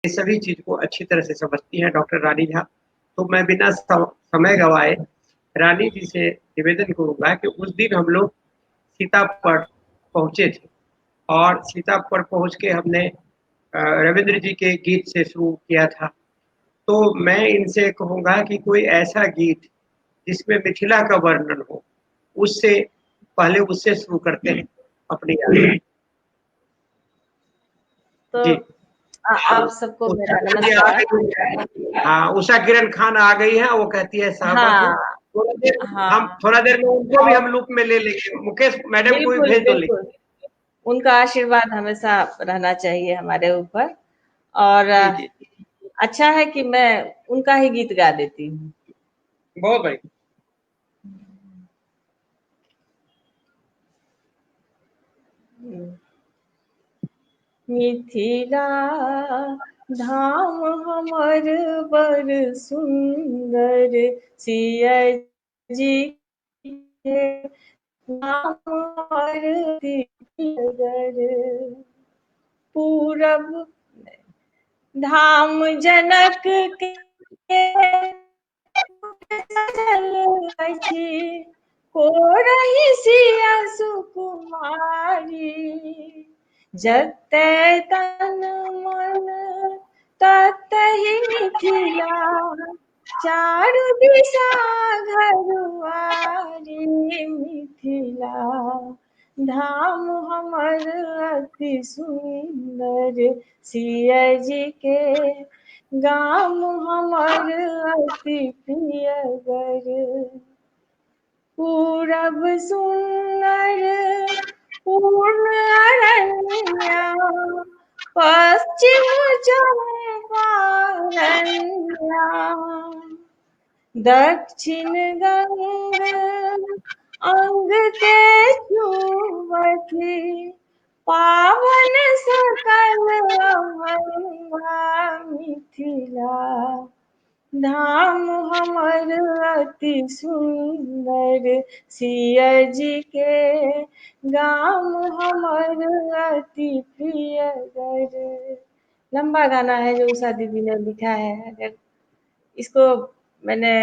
ये सभी चीज़ को अच्छी तरह से समझती हैं डॉक्टर रानी झा। तो मैं बिना समय गँवाए रानी जी से निवेदन करूँगा कि उस दिन हम लोग सीतापढ़ पहुँचे थे और सीतापढ़ पहुँच के हमने रविंद्र जी के गीत से शुरू किया था। तो मैं इनसे कहूँगा कि कोई ऐसा गीत जिसमें मिथिला का वर्णन हो, उससे पहले उससे शुरू करते हैं अपनी यात्रा। तो जी। आप सबको मेरा नमस्कार। हाँ, उषा किरण खान आ गई है, वो कहती है साहबा को हाँ थोड़ा देर में उनको भी हम लूप में ले लेंगे। मुकेश मैडम को भी बिल्कुल भेज दो बिल्कुल, लेके। उनका आशीर्वाद हमेशा रहना चाहिए हमारे ऊपर। और जी जी अच्छा है कि मैं उनका ही गीत गा देती हूँ। बहुत बढ़िया। मिथिला धाम हमर बड़ सुंदर, सिया जी के नाम हर पूरब धाम जनक के अछि, हो रही सिया सुकुमारी, जतै तन मन ततहि मिथिला, चारु दिशा घरवारी, मिथिला धाम हमर अति सुंदर, सिया जी के गाम हमर अति प्रियगर, पूरब सुंदर पूर्ण अरण्या, पश्चिम चंपारण्या, दक्षिण गंग अंग के चुवथि, पावन सकल गंगा, मिथिला धाम हमर अति सुंदर, सिया जी के गाम हमर अति प्रियगर। लंबा गाना है जो उषा दीदी ने लिखा है। अगर इसको मैंने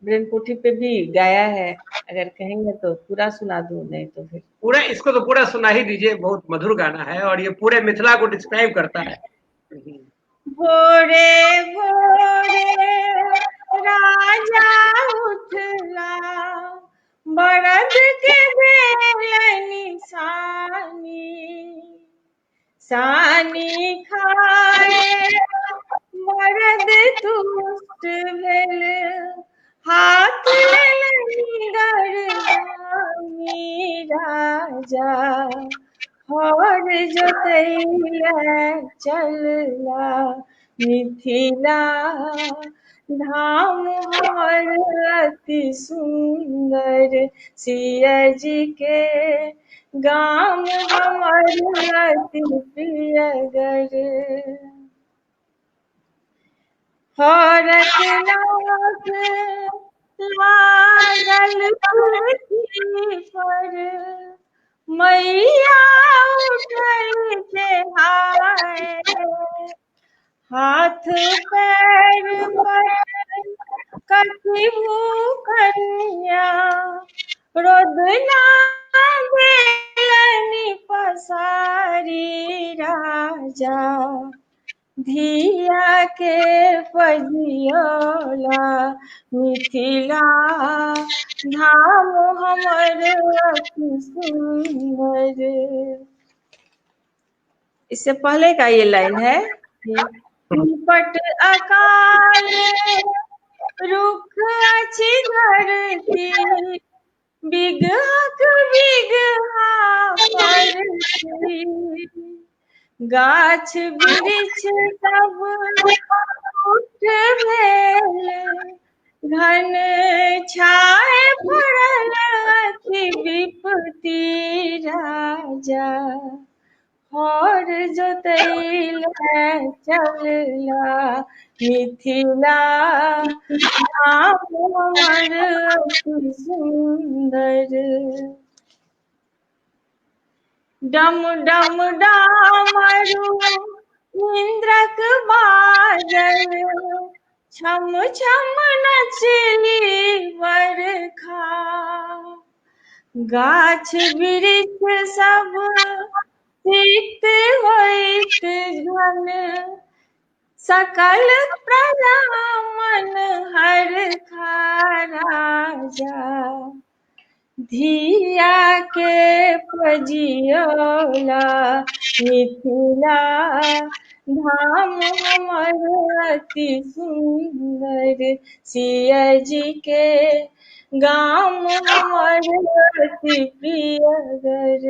ब्रेन कोठी पे भी गाया है, अगर कहेंगे तो पूरा सुना दूं, नहीं तो फिर पूरा इसको तो पूरा सुना ही दीजिए, बहुत मधुर गाना है और ये पूरे मिथिला को डिस्क्राइब करता है। भोरे भोरे राजा उठला, बरद के बेलनि सानी, सानी खाए मरद तुष्ट भेल, हाथ लेलनि गरदानी, राजा हर जोतैया चलला, मिथिला धाम हमर अति सुंदर, सिया जी के गाम हमर अति प्रियगर, हरक नाक लागल पृथ्वी पर, मैया उठल चढ़ाए, हाथ पैर पर कथी कन्या, रोदना बेलनि पसारी, राजा धिया के पजियोला, मिथिला धाम हमर अति सुंदर। इससे पहले का ये लाइन है कि पट अकाल रुख अछि धरती, बिगहक बिगहा परती, गाछ वृक्ष सब उठ भेल, घन छाए पड़ल अति विपत्ति, राजा हर जोतैला चलला, मिथिला धाम हमर अति सुंदर, डम डम डामरू इंद्रक बादल छम छम नचली बरखा, गाछ वृक्ष सब सिक्त होइत घन, सकल प्रजा मन हरखा राजा, धिया के पजियौला मिथिला धाम हमर अति सुंदर, सिया जी के गाम हमर अति प्रियगर।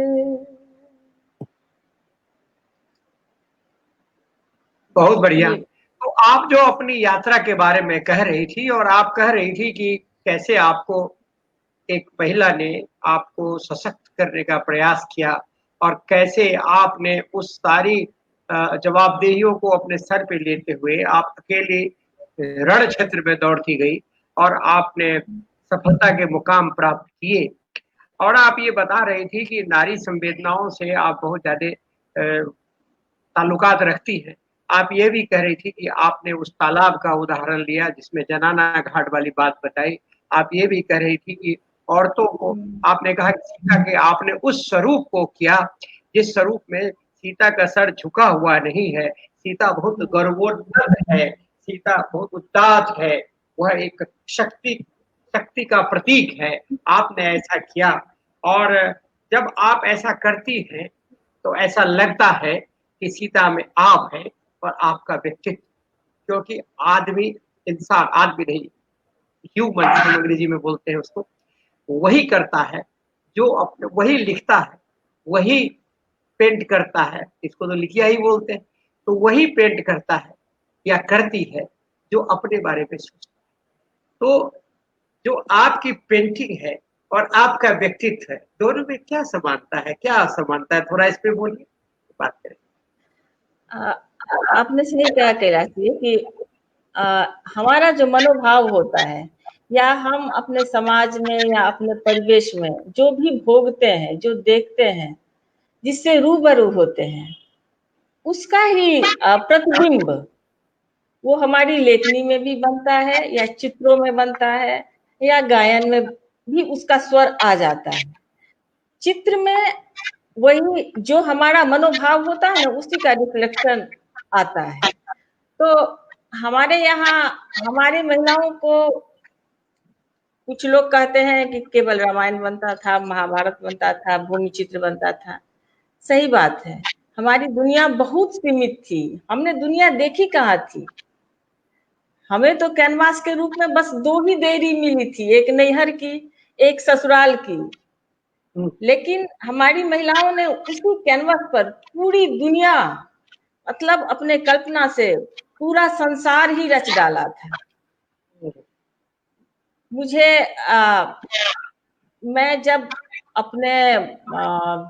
बहुत बढ़िया। तो आप जो अपनी यात्रा के बारे में कह रही थी, और आप कह रही थी कि कैसे आपको एक महिला ने आपको सशक्त करने का प्रयास किया, और कैसे आपने उस सारी जवाबदेहियों को अपने सर पे लेते हुए आप अकेले रण क्षेत्र में दौड़ती गई और आपने सफलता के मुकाम प्राप्त किए। और आप ये बता रही थी कि नारी संवेदनाओं से आप बहुत ज्यादा ताल्लुकात रखती हैं। आप ये भी कह रही थी कि आपने उस तालाब का उदाहरण लिया जिसमें जनाना घाट वाली बात बताई। आप ये भी कह रही थी कि औरतों को आपने कहा कि सीता के आपने उस स्वरूप को किया जिस स्वरूप में सीता का सर झुका हुआ नहीं है, सीता बहुत गर्वोन्नत है, सीता बहुत उदात है, वह एक शक्ति का प्रतीक है। आपने ऐसा किया, और जब आप ऐसा करती हैं तो ऐसा लगता है कि सीता में आप है और आपका व्यक्तित्व, क्योंकि आदमी, इंसान, आदमी नहीं, ह्यूमन हम अंग्रेजी में बोलते हैं उसको, वही करता है जो अपने, वही लिखता है, वही पेंट करता है, इसको तो लिखिया ही बोलते हैं, तो वही पेंट करता है या करती है जो अपने बारे में सोचता है। तो जो आपकी पेंटिंग है और आपका व्यक्तित्व है, दोनों में क्या समानता है, क्या असमानता है, थोड़ा इस पे बोलिए, बात करें। आपने सही कहा कैलाश जी कि हमारा जो मनोभाव होता है, या हम अपने समाज में या अपने परिवेश में जो भी भोगते हैं, जो देखते हैं, जिससे रूबरू होते हैं, उसका ही प्रतिबिंब वो हमारी लेखनी में भी बनता है, या चित्रों में बनता है, या गायन में भी उसका स्वर आ जाता है। चित्र में वही जो हमारा मनोभाव होता है ना, उसी का रिफ्लेक्शन आता है। तो हमारे यहाँ हमारी महिलाओं को, कुछ लोग कहते हैं कि केवल रामायण बनता था, महाभारत बनता था, भूमि चित्र बनता था। सही बात है, हमारी दुनिया बहुत सीमित थी, हमने दुनिया देखी कहाँ थी। हमें तो कैनवास के रूप में बस 2 ही देरी मिली थी, एक नैहर की, एक ससुराल की। लेकिन हमारी महिलाओं ने उसी कैनवास पर पूरी दुनिया, मतलब अपने कल्पना से पूरा संसार ही रच डाला था। मुझे मैं जब अपने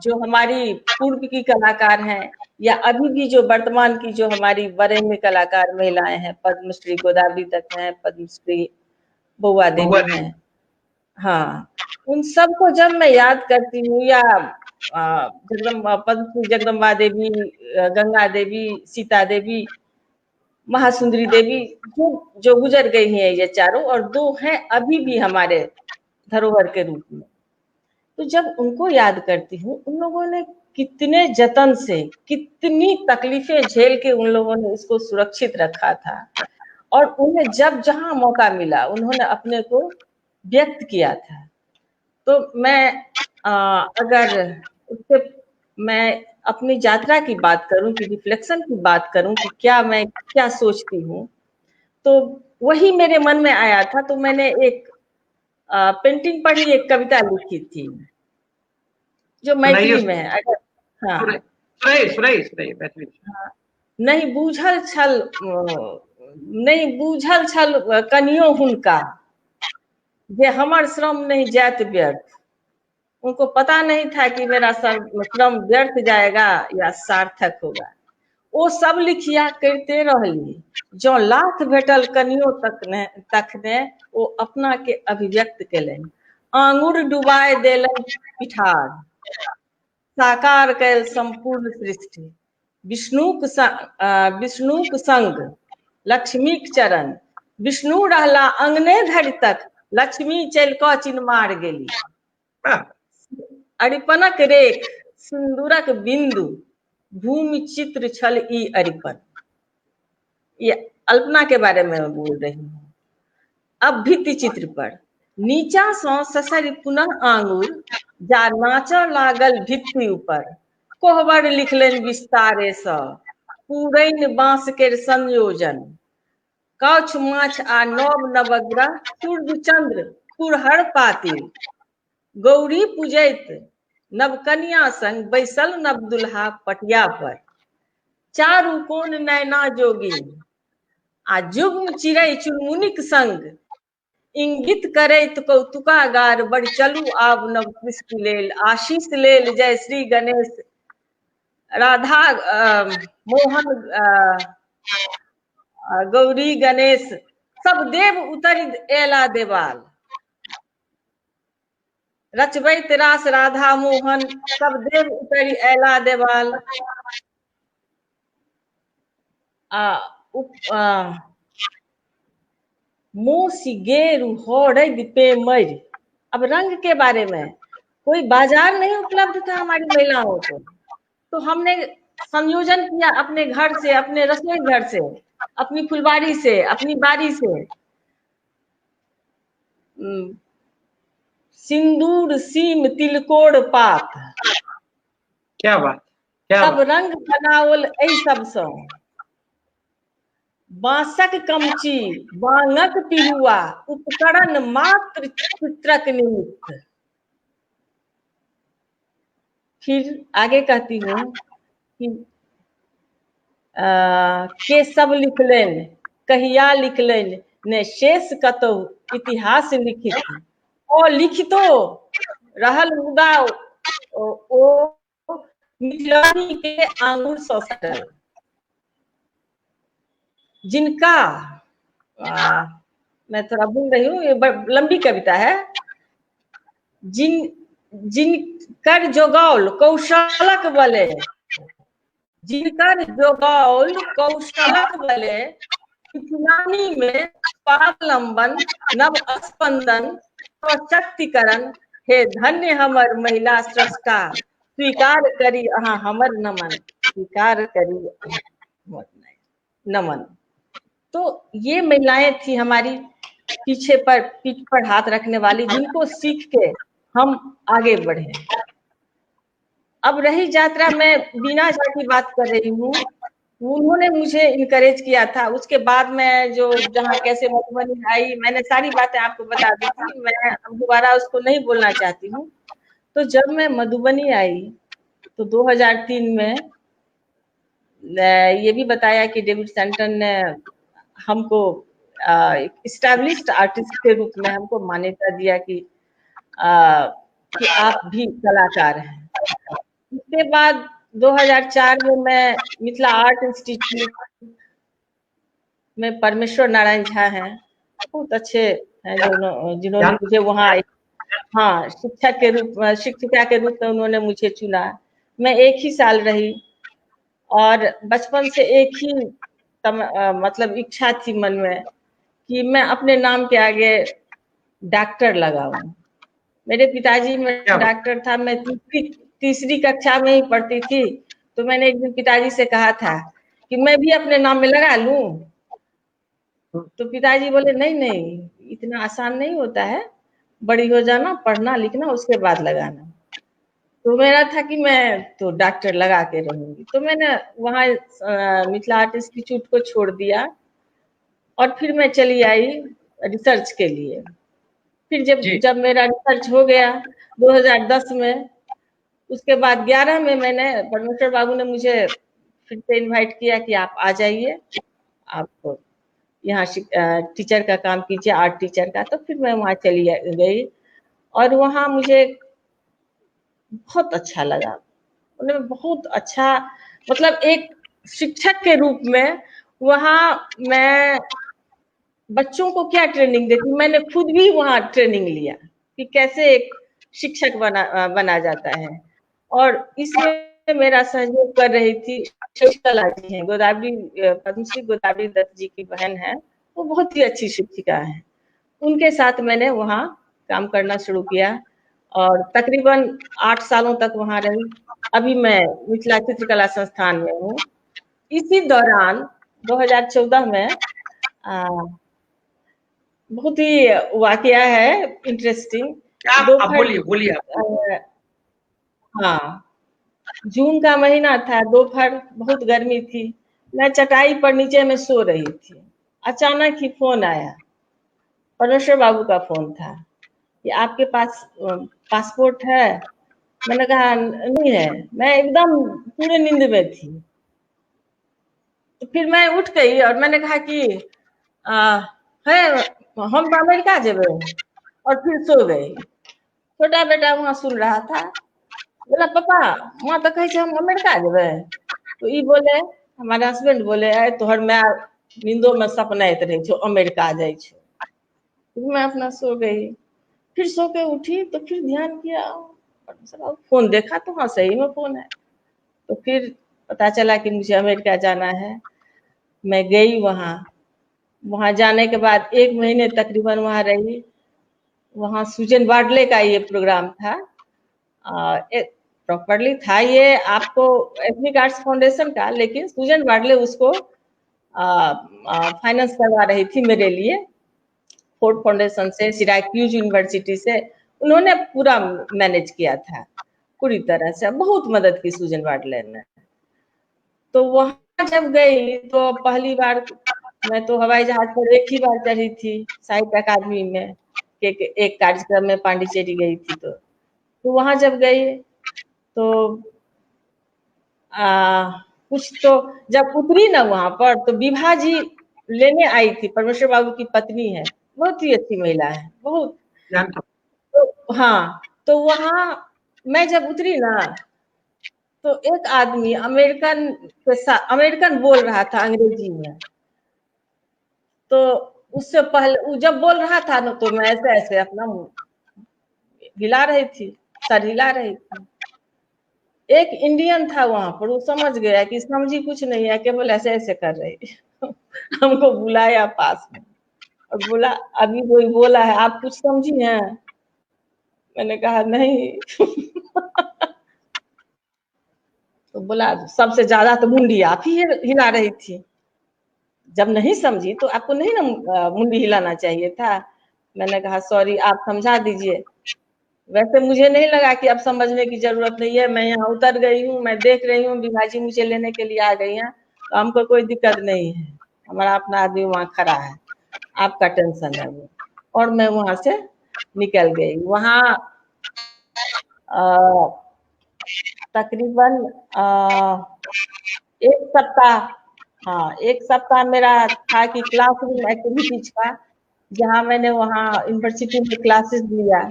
जो हमारी पूर्व की कलाकार हैं, या अभी भी जो वर्तमान की जो हमारी वरेण्य कलाकार महिलाएं हैं, पद्मश्री गोदावरी दत्त हैं, पद्मश्री बउआ देवी हैं, हाँ, उन सबको जब मैं याद करती हूँ, या जगदम्बा, पद्मश्री जगदम्बा देवी, गंगा देवी, सीता देवी, महासुंदरी देवी, जो गुजर गई हैं ये चारों, और 2 हैं अभी भी हमारे धरोहर के रूप में। तो जब उनको याद करती हूँ, उन लोगों ने कितने जतन से, कितनी तकलीफें झेल के उन लोगों ने इसको सुरक्षित रखा था, और उन्हें जब जहां मौका मिला उन्होंने अपने को व्यक्त किया था। तो मैं अगर उससे मैं अपनी यात्रा की बात करूं, कि रिफ्लेक्शन की बात करूं, कि मैं क्या सोचती हूँ, तो वही मेरे मन में आया था। तो मैंने एक पेंटिंग पढ़ी, एक कविता लिखी थी जो मैथिली में है। अगर हाँ, सुनाइए मैथिली। हाँ, नहीं बूझल छल कनियो हुनका, जे हमर श्रम नहीं जात व्यर्थ। उनको पता नहीं था कि मेरा श्रम व्यर्थ जाएगा या सार्थक होगा। वो सब लिखिया करते रहली, जो लाख भेटल कनियो तखने वो अपना के अभिव्यक्त केलनि। आंगुर डुबाए देलन पिठार, साकार कैल संपूर्ण सृष्टि। विष्णुक संग लक्ष्मीक चरण, विष्णु रहला अंगने धरि तक, लक्ष्मी चल क चिन्मार गेली। अरिपनक रेख सिंदूरक बिंदु, भूमि चित्र छल ई अरिपन। ये अल्पना के बारे में बोल रही हूँ। अब भित्ति चित्र पर नीचा सौ ससरि पुनः आंगुर, जा नाचऽ लागल भित्ति ऊपर, कोहबर लिखलनि विस्तारे सँ, पूरैन बाँस केर संयोजन, कौछ माछ आ नव नवग्रह, सूर्य चंद्र खुरहर पातिल, गौरी पूजैत नवकन्या संग बैसल नव दुल्हा पटिया पर, चारू कोन नैना जोगिन आ जुग्म चिड़ै चुनमुनिक संग, इंगित करैत कौतुकागार, बड़ चलू आब नव कृष्ण लेल, आशीष लेल जय श्री गणेश, राधा मोहन गौरी गणेश, सब देव उतरि एला देवाल, रचबैत रास राधा मोहन, सब देव उतरि एला देवाल। मोसी गेरु हौरग पे मर। अब रंग के बारे में, कोई बाजार नहीं उपलब्ध था हमारी महिलाओं को, तो हमने संयोजन किया अपने घर से, अपने रसोई घर से, अपनी फुलबाड़ी से, अपनी बाड़ी से। सिंदूर सीम तिलकोर पात, क्या बात, क्या सब बात। रंग बनाओल एहि सबसँ, बांसक कमची बांगक पिहुआ, उपकरण मात्र चित्रक निमित्त। फिर आगे कहती हूँ कि के सब लिखलनि, कहिया लिखलनि, ने शेष कतहु इतिहास लिखित, ओ लिखितो रहल मुदा ओ मिथिलानी के आंगुर सँ सटल, जिनका मैं थोड़ा भूल रही हूँ, ये लंबी कविता है। जिनकर जोगौल कौशलक बले, जिनकर जोगौल कौशलक बले, मिथिलानी में स्वावलंबन नव स्पंदन सशक्तिकरण, हे धन्य हमर महिला स्रष्टा, स्वीकार करी अहाँ हमर नमन, स्वीकार करी नमन। तो ये महिलाएं थी हमारी पीठ पर हाथ रखने वाली, जिनको सीख के हम आगे बढ़े। अब रही यात्रा, मैं बीना झा की बात कर रही हूँ, उन्होंने मुझे इनकरेज किया था। उसके बाद मैं जो जहाँ कैसे मधुबनी आई, मैंने सारी बातें आपको बता दी थी, मैं दोबारा उसको नहीं बोलना चाहती हूँ। तो जब मैं मधुबनी आई तो 2003 में ये भी बताया कि डेविड सेंटन ने हमको इस्टेब्लिश्ड आर्टिस्ट के रूप में हमको मान्यता दिया कि आप भी कलाकार हैं। उसके बाद 2004 में मैं मिथिला आर्ट इंस्टीट्यूट में परमेश्वर नारायण झा हैं, बहुत अच्छे हैं जिन्होंने मुझे वहाँ शिक्षिका के रूप में उन्होंने मुझे चुना। मैं 1 ही साल रही और बचपन से एक ही मतलब इच्छा थी मन में कि मैं अपने नाम के आगे डॉक्टर लगाऊं। मेरे पिताजी में डॉक्टर था, मैं तीसरी कक्षा में ही पढ़ती थी, तो मैंने एक दिन पिताजी से कहा था कि मैं भी अपने नाम में लगा लूं। तो पिताजी बोले नहीं, इतना आसान नहीं होता है, बड़ी हो जाना, पढ़ना लिखना, उसके बाद लगाना। तो मेरा था कि मैं तो डॉक्टर लगा के रहूंगी। तो मैंने वहाँ मिथिला आर्ट इंस्टीट्यूट को छोड़ दिया और फिर मैं चली आई रिसर्च के लिए। फिर जब मेरा रिसर्च हो गया 2010 में, उसके बाद 11 में मैंने परमेश्वर बाबू ने मुझे फिर से इनवाइट किया कि आप आ जाइए, आप यहाँ टीचर का काम कीजिए, आर्ट टीचर का। तो फिर मैं वहाँ चली गई और वहाँ मुझे बहुत अच्छा लगा। उन्हें बहुत अच्छा, मतलब एक शिक्षक के रूप में वहाँ मैं बच्चों को क्या ट्रेनिंग देती, मैंने खुद भी वहाँ ट्रेनिंग लिया कि कैसे एक शिक्षक बना जाता है। और इसमें मेरा सहयोग कर रही थी शशिकला जी हैं, गोदावरी पद्मश्री गोदावरी दत्त जी की बहन है, वो बहुत ही अच्छी शिक्षिका है। उनके साथ मैंने वहाँ काम करना शुरू किया और तकरीबन 8 सालों तक वहाँ रही। अभी मैं मिथिला चित्रकला संस्थान में हूँ। इसी दौरान 2014 में बहुत ही वाकया है इंटरेस्टिंग। आप बोलिए बोलिए आप। हाँ, जून का महीना था, दोपहर बहुत गर्मी थी, मैं चटाई पर नीचे में सो रही थी। अचानक ही फोन आया, परमेश्वर बाबू का फोन था कि आपके पास पासपोर्ट है। मैंने कहा नहीं है, मैं एकदम पूरे नींद में थी। तो फिर मैं उठ गई और मैंने कहा कि है हम तो अमेरिका जेबे, और फिर सो गई। छोटा बेटा वहां सुन रहा था, बोला पापा वहां तो कहे हम अमेरिका जेबे। तो ये बोले, हमारे हस्बैंड बोले तोहर मैं नींदो में सपनाइत रहे छो अमेरिका जाए छो। फिर मैं अपना सो गई। फिर सो के उठी तो फिर ध्यान किया, फोन देखा तो हाँ सही में फोन है। तो फिर पता चला कि मुझे अमेरिका जाना है। मैं गई वहाँ। वहाँ जाने के बाद 1 महीने तकरीबन वहाँ रही। वहाँ सुजन वाडले का ये प्रोग्राम था, प्रॉपरली था ये आपको एथनिक आर्ट्स फाउंडेशन का, लेकिन सुजन वाडले उसको फाइनेंस करवा रही थी मेरे लिए। फोर्ड फाउंडेशन से, सिराक्यूज यूनिवर्सिटी से उन्होंने पूरा मैनेज किया था, पूरी तरह से बहुत मदद की सुजन वाडले ने। तो वहां जब गई तो पहली बार मैं तो हवाई जहाज पर एक ही बार चढ़ी थी साहित्य अकादमी में, एक कार्यक्रम में पांडिचेरी गई थी। तो वहां जब गई तो कुछ तो जब उतरी ना वहां पर, तो विभा जी लेने आई थी, परमेश्वर बाबू की पत्नी है, बहुत ही अच्छी महिला है, बहुत। तो हाँ, तो वहां मैं जब उतरी ना, तो एक आदमी अमेरिकन के साथ अमेरिकन बोल रहा था अंग्रेजी में। तो उससे पहले वो जब बोल रहा था ना, तो मैं ऐसे ऐसे अपना हिला रही थी, सर हिला रही थी। एक इंडियन था वहां पर, वो समझ गया कि समझी कुछ नहीं है, केवल ऐसे ऐसे कर रही। हमको बुलाया पास में और बोला अभी कोई बोला है, आप कुछ समझी हैं? मैंने कहा नहीं। तो बोला सबसे ज्यादा तो मुंडी आप ही हिला रही थी, जब नहीं समझी तो आपको नहीं ना मुंडी हिलाना चाहिए था। मैंने कहा सॉरी, आप समझा दीजिए। वैसे मुझे नहीं लगा कि अब समझने की जरूरत नहीं है, मैं यहाँ उतर गई हूँ, मैं देख रही हूँ विभाजी मुझे लेने के लिए आ गई हैं, तो हमको कोई दिक्कत नहीं है, हमारा अपना आदमी वहाँ खड़ा है, आपका टेंशन है वो। और मैं वहां से निकल गई। वहाँ तकरीबन 1 सप्ताह, हाँ 1 सप्ताह मेरा था कि क्लासरूम एक्टिविटीज का, जहाँ मैंने वहाँ यूनिवर्सिटी में क्लासेस लिया।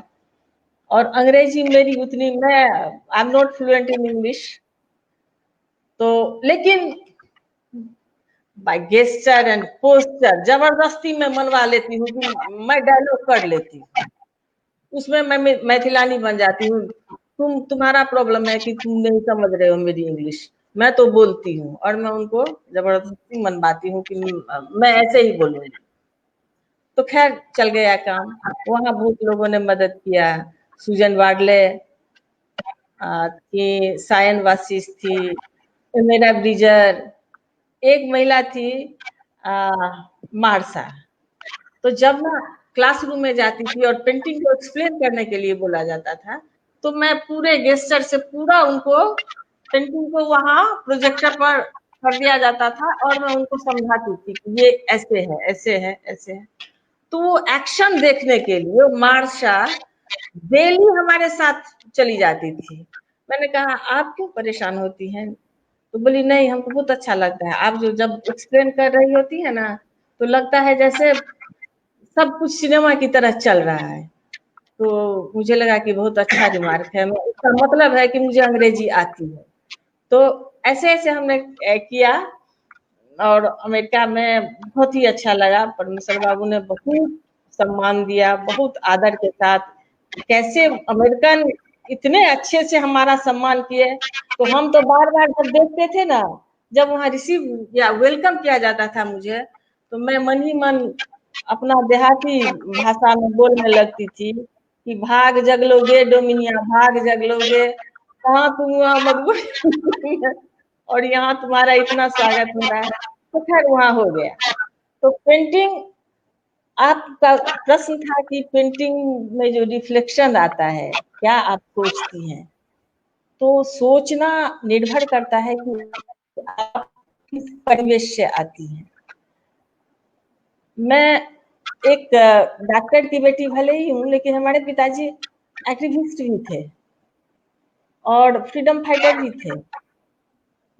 और अंग्रेजी मेरी उतनी, मैं I am not fluent in English, तो लेकिन बाय गेस्चर एंड पोस्चर जबरदस्ती मैं मनवा लेती हूँ कि मैं डायलॉग कर लेती हूँ, उसमें मैं मैथिलानी बन जाती हूँ। तुम्हारा प्रॉब्लम है कि तुम नहीं समझ रहे हो मेरी इंग्लिश, मैं तो बोलती हूँ, और मैं उनको जबरदस्ती मनवाती हूँ कि मैं ऐसे ही बोलूंगी। तो खैर चल गया काम। वहां बहुत लोगों ने मदद किया, सुजन वाडले थी, सायन वासिस थी, मेरा ब्रिजर, एक महिला थी मारसा। तो जब मैं क्लासरूम में जाती थी और पेंटिंग को एक्सप्लेन करने के लिए बोला जाता था, तो मैं पूरे गेस्चर से पूरा उनको पेंटिंग को वहां प्रोजेक्टर पर कर दिया जाता था, और मैं उनको समझाती थी कि ये ऐसे है, ऐसे है, ऐसे है। तो वो एक्शन देखने के लिए मार्शा डेली हमारे साथ चली जाती थी। मैंने कहा आप क्यों परेशान होती हैं? तो बोली नहीं, हमको बहुत अच्छा लगता है, आप जो जब एक्सप्लेन कर रही होती है ना, तो लगता है जैसे सब कुछ सिनेमा की तरह चल रहा है। तो मुझे लगा कि बहुत अच्छा रिमार्क है, इसका मतलब है कि मुझे अंग्रेजी आती है। तो ऐसे ऐसे हमने किया, और अमेरिका में बहुत ही अच्छा लगा। परमेश्वर बाबू ने बहुत सम्मान दिया, बहुत आदर के साथ। कैसे अमेरिकन इतने अच्छे से हमारा सम्मान किए, तो हम तो बार बार जब देखते थे ना, जब वहाँ रिसीव या वेलकम किया जाता था मुझे, तो मैं मन ही मन अपना देहाती भाषा में बोलने लगती थी कि भाग जगलोगे डोमिनिया, भाग जगलोगे, कहाँ तुम हुआ मधुबनी में, और यहाँ तुम्हारा इतना स्वागत हो रहा है। तो खैर वहाँ हो गया। तो पेंटिंग, आपका प्रश्न था कि पेंटिंग में जो रिफ्लेक्शन आता है, क्या आप सोचती हैं? तो सोचना निर्भर करता है कि आप किस परिवेश से आती हैं। मैं एक डॉक्टर की बेटी भले ही हूँ, लेकिन हमारे पिताजी एक्टिविस्ट भी थे और फ्रीडम फाइटर भी थे।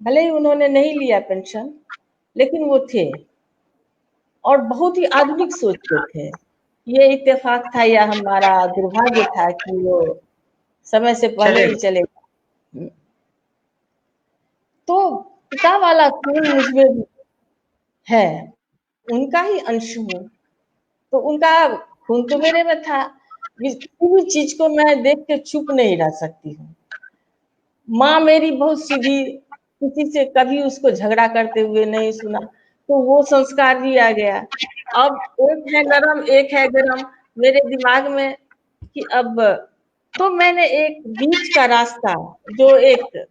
भले ही उन्होंने नहीं लिया पेंशन, लेकिन वो थे और बहुत ही आधुनिक सोच के थे। ये इत्तेफाक था या हमारा दुर्भाग्य था कि वो समय से पहले ही चले गए। तो पिता वाला खून मुझमें भी है, उनका ही अंश हूँ, तो उनका खून तो मेरे में था। किसी भी चीज को मैं देख के चुप नहीं रह सकती हूँ। माँ मेरी बहुत सीधी, किसी से कभी उसको झगड़ा करते हुए नहीं सुना, तो वो संस्कार भी आ गया। अब एक है नरम, एक है गरम मेरे दिमाग में कि अब तो मैंने एक बीच का रास्ता, जो एक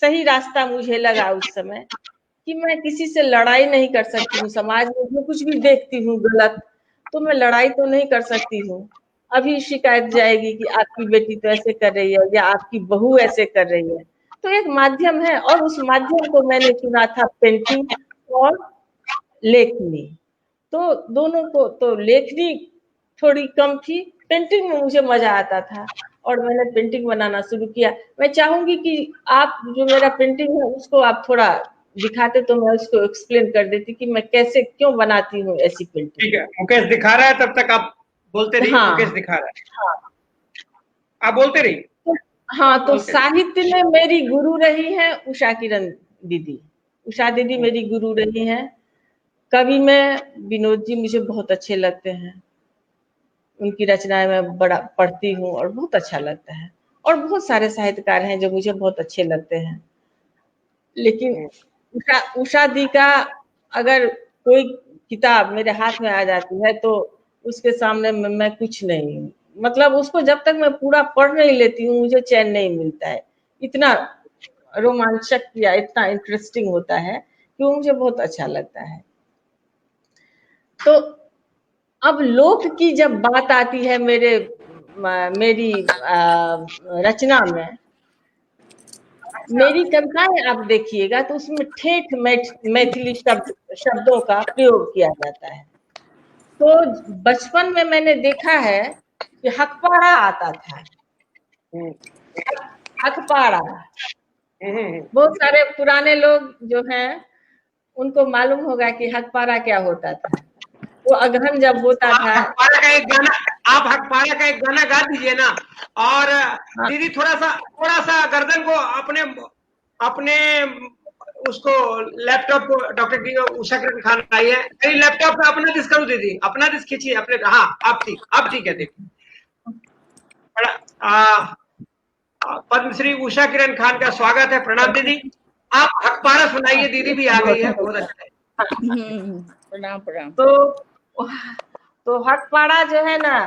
सही रास्ता मुझे लगा उस समय, कि मैं किसी से लड़ाई नहीं कर सकती हूँ। समाज में जो कुछ भी देखती हूँ गलत, तो मैं लड़ाई तो नहीं कर सकती हूँ। अभी शिकायत जाएगी कि आपकी बेटी तो ऐसे कर रही है या आपकी बहू ऐसे कर रही है। तो एक माध्यम है और उस माध्यम को मैंने चुना था, पेंटिंग और लेखनी। तो दोनों को, तो लेखनी थोड़ी कम थी, पेंटिंग में मुझे मजा आता था और मैंने पेंटिंग बनाना शुरू किया। मैं चाहूंगी कि आप जो मेरा पेंटिंग है उसको आप थोड़ा दिखाते तो मैं उसको एक्सप्लेन कर देती कि मैं कैसे क्यों बनाती हूँ ऐसी पेंटिंग। ठीक है, मुकेश दिखा रहा है, तब तक आप बोलते रहिए। हाँ मुकेश दिखा रहा है, हाँ। आप बोलते रहिए। तो, हाँ, तो बोलते रहिए। साहित्य में मेरी गुरु रही है उषा किरण दीदी। उषा दीदी मेरी गुरु रही हैं। कवि में विनोद जी मुझे बहुत अच्छे लगते हैं, उनकी रचनाएं मैं बड़ा पढ़ती हूँ और बहुत अच्छा लगता है। और बहुत सारे साहित्यकार हैं जो मुझे बहुत अच्छे लगते हैं, लेकिन उषा उषा दी का अगर कोई किताब मेरे हाथ में आ जाती है तो उसके सामने मैं कुछ नहीं हूँ। मतलब उसको जब तक मैं पूरा पढ़ नहीं लेती हूँ मुझे चैन नहीं मिलता है। इतना रोमांचक या इतना इंटरेस्टिंग होता है कि वो मुझे बहुत अच्छा लगता है। तो अब लोक की जब बात आती है मेरी रचना में, मेरी कविताएं आप देखिएगा तो उसमें ठेठ मैथिली शब्दों का प्रयोग किया जाता है। तो बचपन में मैंने देखा है कि हकपाड़ा आता था। हकपाड़ा, बहुत सारे पुराने लोग जो हैं उनको मालूम होगा कि हकपाड़ा क्या होता था। वो अगहन जब होता था, आप हकपाड़ा का एक गाना गा दीजिए ना। और दीदी थोड़ा सा गर्दन को अपने अपने उसको लैपटॉप को, डॉक्टर की उषा किरण खान आई है, कहीं लैपटॉप पे अपना दिस करो दीदी, अपना दिस खींचिए अपने। हाँ, अब ठीक है। देखिए, पद्मश्री उषा किरण खान का स्वागत है। प्रणाम दीदी। आप हकपाड़ा सुनाइए, दीदी भी आ गई है, बहुत अच्छा है। प्रणाम प्रणाम। तो हकपाड़ा जो है ना,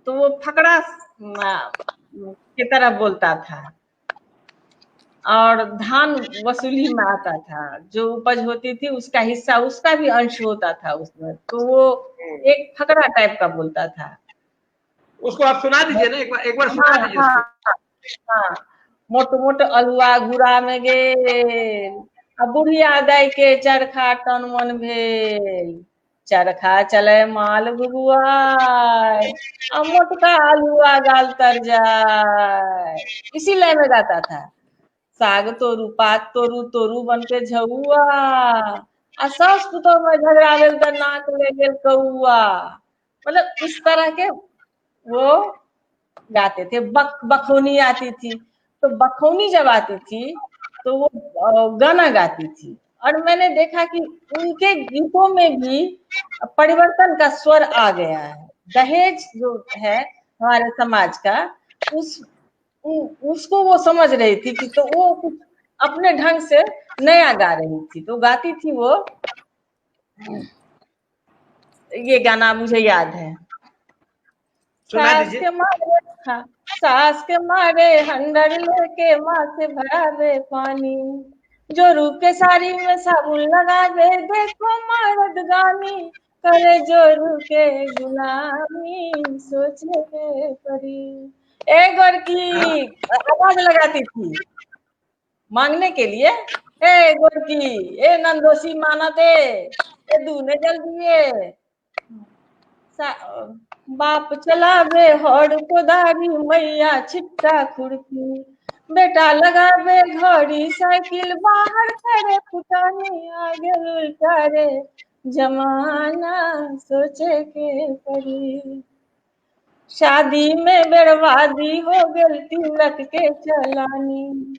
तो वो फकड़ा की तरह बोलता था और धान वसूली में आता था। जो उपज होती थी उसका हिस्सा, उसका भी अंश होता था उसमें, तो वो एक फकड़ा टाइप का बोलता था। उसको आप सुना दीजिए ना, एक बार सुना हाँ दीजिए हाँ उसको। हाँ। मोट मोट अलुआ घुरा में गेल, आ बुढ़िया दाई के चरखा टन मन भेल, चरखा चले माल भुगुआय, आ मोटका अलुआ गाल तर जाय। इसी लय में गाता था। साग तोरू पात तोरू तोरू बन के झउआ, आ सास पुतोह में झगड़ा भेल त नाक ले गेल कौआ। मतलब इस तरह के वो गाते थे। बखौनी आती थी, तो बखौनी जब आती थी तो वो गाना गाती थी। और मैंने देखा कि उनके गीतों में भी परिवर्तन का स्वर आ गया है। दहेज जो है हमारे समाज का, उस उसको वो समझ रही थी कि तो वो कुछ अपने ढंग से नया गा रही थी। तो गाती थी वो, ये गाना मुझे याद है। सुना सास दीजिए। के मारे, हाँ, सास के मारे हंडर लेके माँ से भरावे पानी, जो रूप के साड़ी में साबुन लगा दे, देखो मर्द गानी, करे जो रूके गुलामी, सोचे के परी। एक और की आवाज लगाती थी मांगने के लिए, ए गोरकी, ए नंदोसी माना दे, ए दूने जल्दी ये। बाप चलावे हौड़ कोदारी, मैया छिट्टा खुरपी, बेटा लगावे घड़ी साइकिल, बाहर करे फुटानी, आगे उल्टा रे जमाना, सोचे के परी। शादी में बर्बादी हो गई तिलक के चलानी,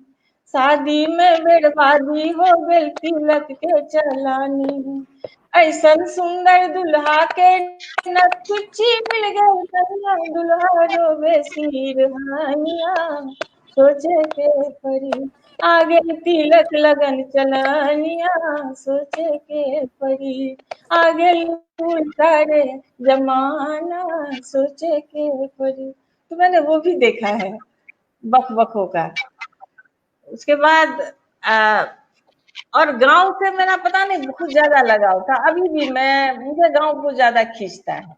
शादी में बर्बादी हो गई तिलक के चलानी, ऐसन सुंदर दुल्हा के न कुची मिल गई कन्या, दुल्हा रोवे सिरहानिया, सोचे के परी। आगे तिलक लगन चलानिया, सोचे के परी, आगे उल्टा रे जमाना, सोचे के परी। तो मैंने वो भी देखा है बक बकों का। उसके बाद और गांव से मेरा पता नहीं बहुत ज्यादा लगाव था, अभी भी मुझे गांव को ज्यादा खींचता है।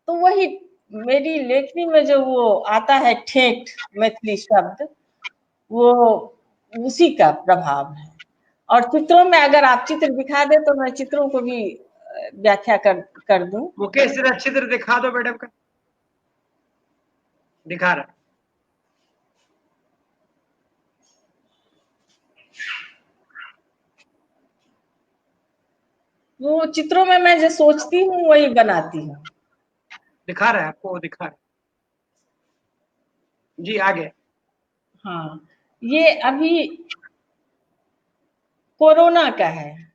तो वही मेरी लेखनी में जो वो आता है ठेठ मैथिली शब्द, वो उसी का प्रभाव है। और चित्रों में अगर आप चित्र दिखा दे तो मैं चित्रों को भी व्याख्या कर दूं। मुकेश जरा चित्र दिखा दो मैडम का। दिखा रहा। वो चित्रों में मैं जो सोचती हूँ वही बनाती हूँ। दिखा रहा है आपको, दिखा रहा है जी, आगे। हाँ, ये अभी कोरोना का है।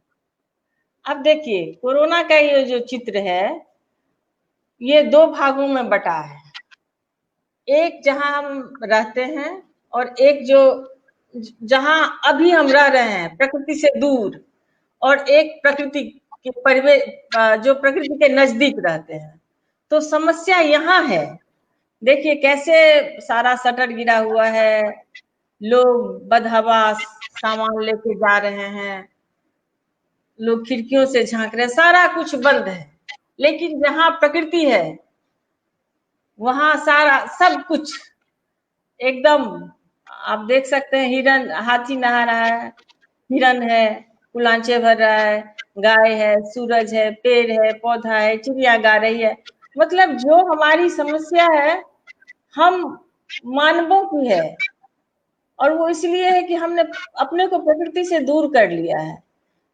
अब देखिए कोरोना का ये जो चित्र है ये दो भागों में बटा है, एक जहां हम रहते हैं और एक जो जहां अभी हम रह रहे हैं प्रकृति से दूर, और एक प्रकृति के परिवेश जो प्रकृति के नजदीक रहते हैं। तो समस्या यहाँ है, देखिए कैसे सारा शटर गिरा हुआ है, लोग बदहवास सामान लेके जा रहे हैं, लोग खिड़कियों से झांक रहे हैं, सारा कुछ बंद है। लेकिन जहाँ प्रकृति है वहां सारा सब कुछ एकदम, आप देख सकते हैं हिरन, हाथी नहा रहा है, हिरन है, कुलांचे भर रहा है, गाय है, सूरज है, पेड़ है, पौधा है, चिड़िया गा रही है। मतलब जो हमारी समस्या है हम मानवों की है, और वो इसलिए है कि हमने अपने को प्रकृति से दूर कर लिया है।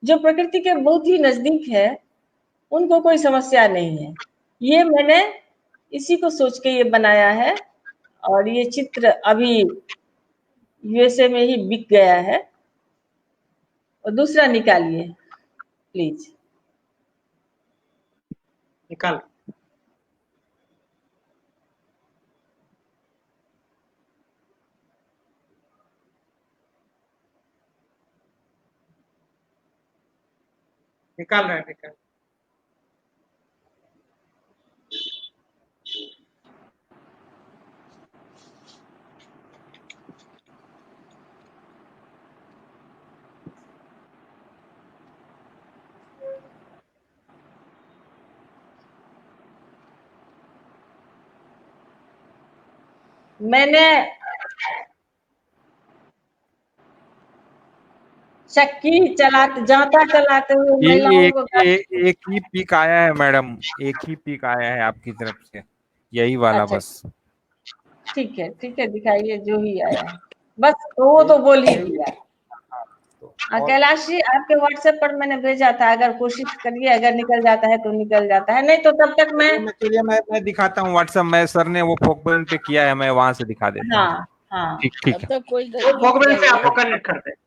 जो प्रकृति के बहुत ही नजदीक है उनको कोई समस्या नहीं है। ये मैंने इसी को सोच के ये बनाया है, और ये चित्र अभी यूएसए में ही बिक गया है। और दूसरा निकालिए प्लीज। निकाल। निकाल रहा है, निकाल। मैंने चक्की चलाते जाता चलाते हुए ये महिलाओं को एक ही पिक आया है मैडम, एक ही पिक आया है आपकी तरफ से, यही वाला अच्छा बस। ठीक है दिखाइए जो ही आया है बस। तो वो तो बोल ही दिया। कैलाश जी आपके व्हाट्सएप पर मैंने भेजा था, अगर कोशिश करिए, अगर निकल जाता है तो निकल जाता है, नहीं तो तब तक मैं दिखाता हूँ व्हाट्सएप में, सर ने वो फोकबेल पे किया है, मैं वहां से दिखा देता हूँ। हाँ हाँ ठीक है। वो फोकबेल से आपको कनेक्ट करते हैं।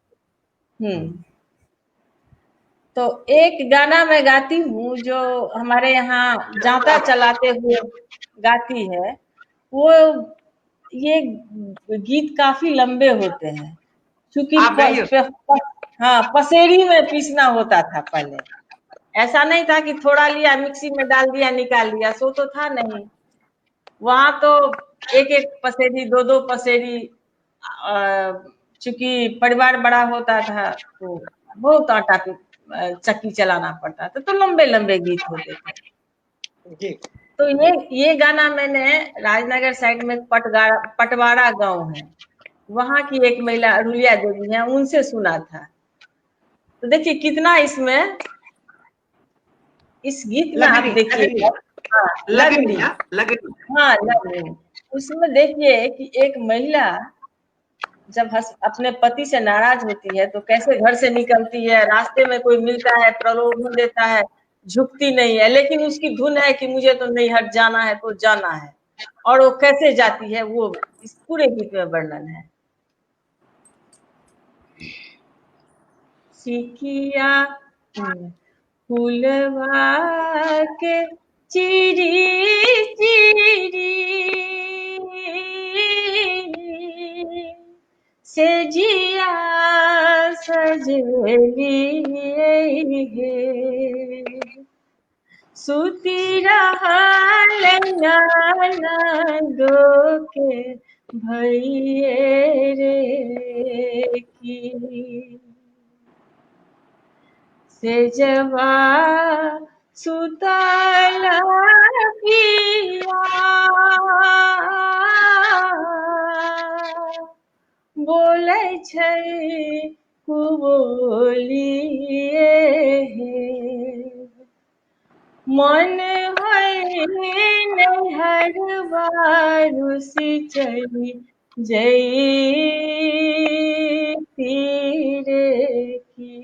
तो एक गाना मैं गाती हूँ जो हमारे यहाँ जाता चलाते हुए गाती है। वो ये गीत काफी लंबे होते हैं, क्योंकि आप गाइए। हाँ, पसेरी में पीसना होता था पहले। ऐसा नहीं था कि थोड़ा लिया मिक्सी में डाल दिया निकाल लिया, सो तो था नहीं। वहां तो एक एक पसेरी, दो दो पसेरी, चूंकि परिवार बड़ा होता था तो बहुत आटा चक्की चलाना पड़ता था, तो लंबे लंबे गीत होते थे। जी। तो ये गाना मैंने राजनगर साइड में पटवाड़ा गांव है, वहां की एक महिला अरुलिया देवी है, उनसे सुना था। तो देखिए कितना इसमें, इस गीत में आप लगनी देखिए, हाँ लगनी लगनी, लगनी। हाँ लगनी, उसमें देखिए कि एक महिला जब अपने पति से नाराज होती है तो कैसे घर से निकलती है, रास्ते में कोई मिलता है प्रलोभन देता है, झुकती नहीं है, लेकिन उसकी धुन है कि मुझे तो नहीं हट जाना है तो जाना है, और वो कैसे जाती है वो इस पूरे गीत में वर्णन है। सिकिया फूलवा के चिरी चिरी से जिया सजली है, सुती रहल ननदो के भइए रे की, से जवा सुतल पिया बोलै छै कुबोलिए हे, मन है नैहरवा रुसि चली जैती रे की,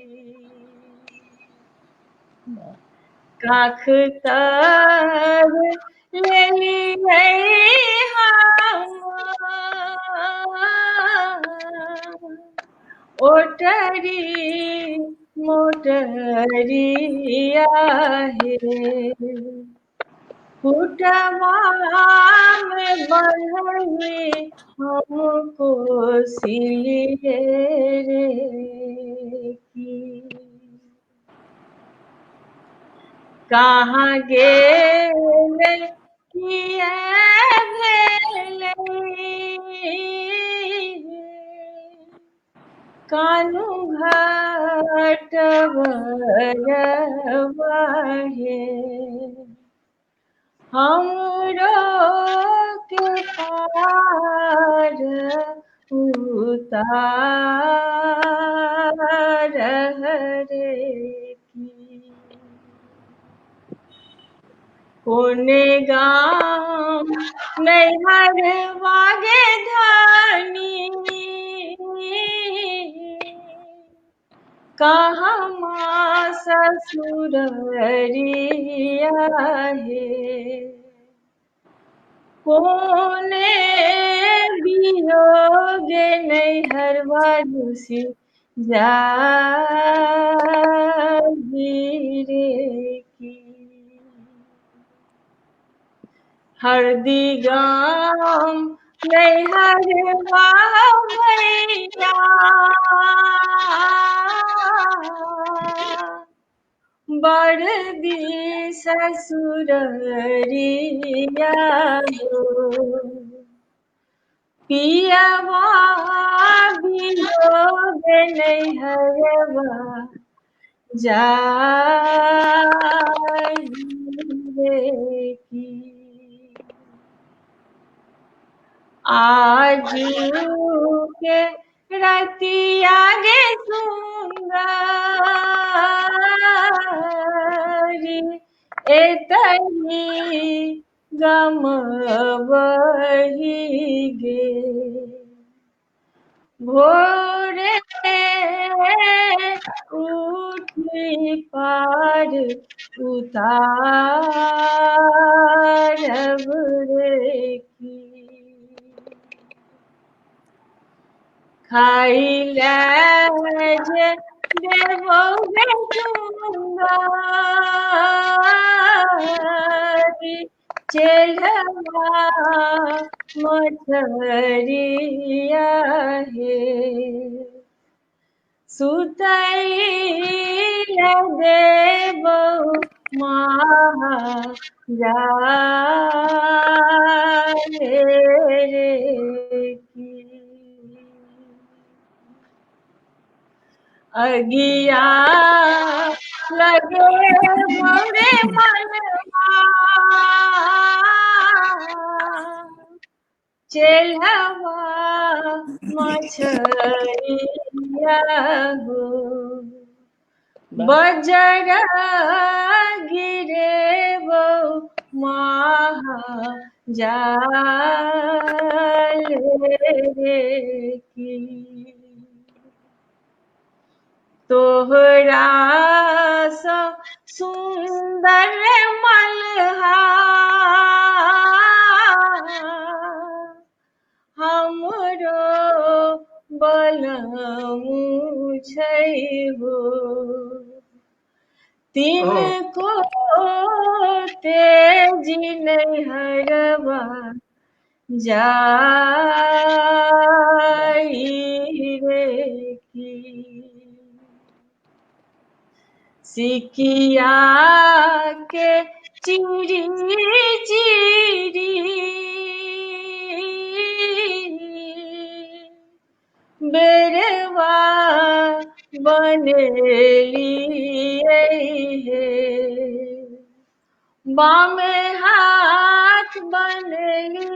काख तर लेलियै हम ओटरी मोटरिया हे, फुटवा में बढ़ई हमको सिलिए रे की, कहाँ गेले किए भेले कानू घाट बरवा हे, हमरो के पार उतार रे की, कोने गाम नैहरवा गे धानी, कहाँ माँ ससुररिया हे, कोने बियोगे नैहरवा रुसि जागी रे की, हरदी गाम नैहरवा भैया बड़दी ससुररिया हो, पियवा बियोगे नैहरवा जागी रे की, आजू के रतिया गे सुंदरी एतही गम बही गे, भोरे उठी पार उतारब रे की, खाइले जे देबो गे सुंदरी चेलवा मछरिया हे, सुतैल देबो महाजाले रे की अगिया लगे मोरे मनवा चेलवा मछरिया हो बजर गिरे वो महाजाल रे की तोहरा सा सुंदर मल्हा हमरो बलमु छै हो तीन को तेजी नहीं हरवा जाई रे की सिकिया के चिड़ी चिड़ी बेरवा बनेली है बामे हाथ बनेली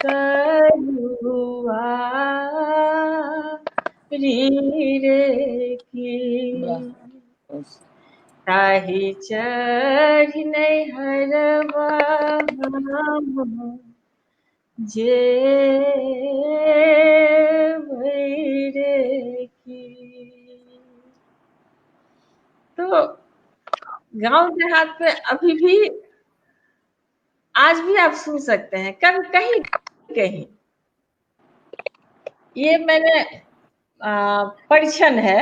करुआ रे की ताही चढ़ नहीं हरवा जे भैरे की। तो गांव देहात में अभी भी आज भी आप सुन सकते हैं कभी कहीं कहीं। ये मैंने परीक्षण है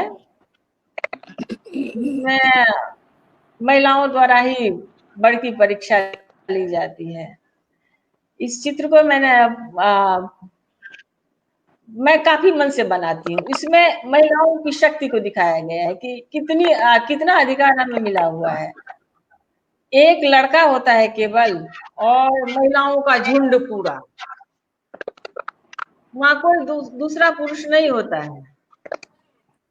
जिसमें महिलाओं द्वारा ही बड़की परीक्षा ली जाती है। इस चित्र को मैं काफी मन से बनाती हूँ। इसमें महिलाओं की शक्ति को दिखाया गया है कि कितना अधिकार हमें मिला हुआ है। एक लड़का होता है केवल और महिलाओं का झुंड पूरा, वहां कोई दूसरा पुरुष नहीं होता है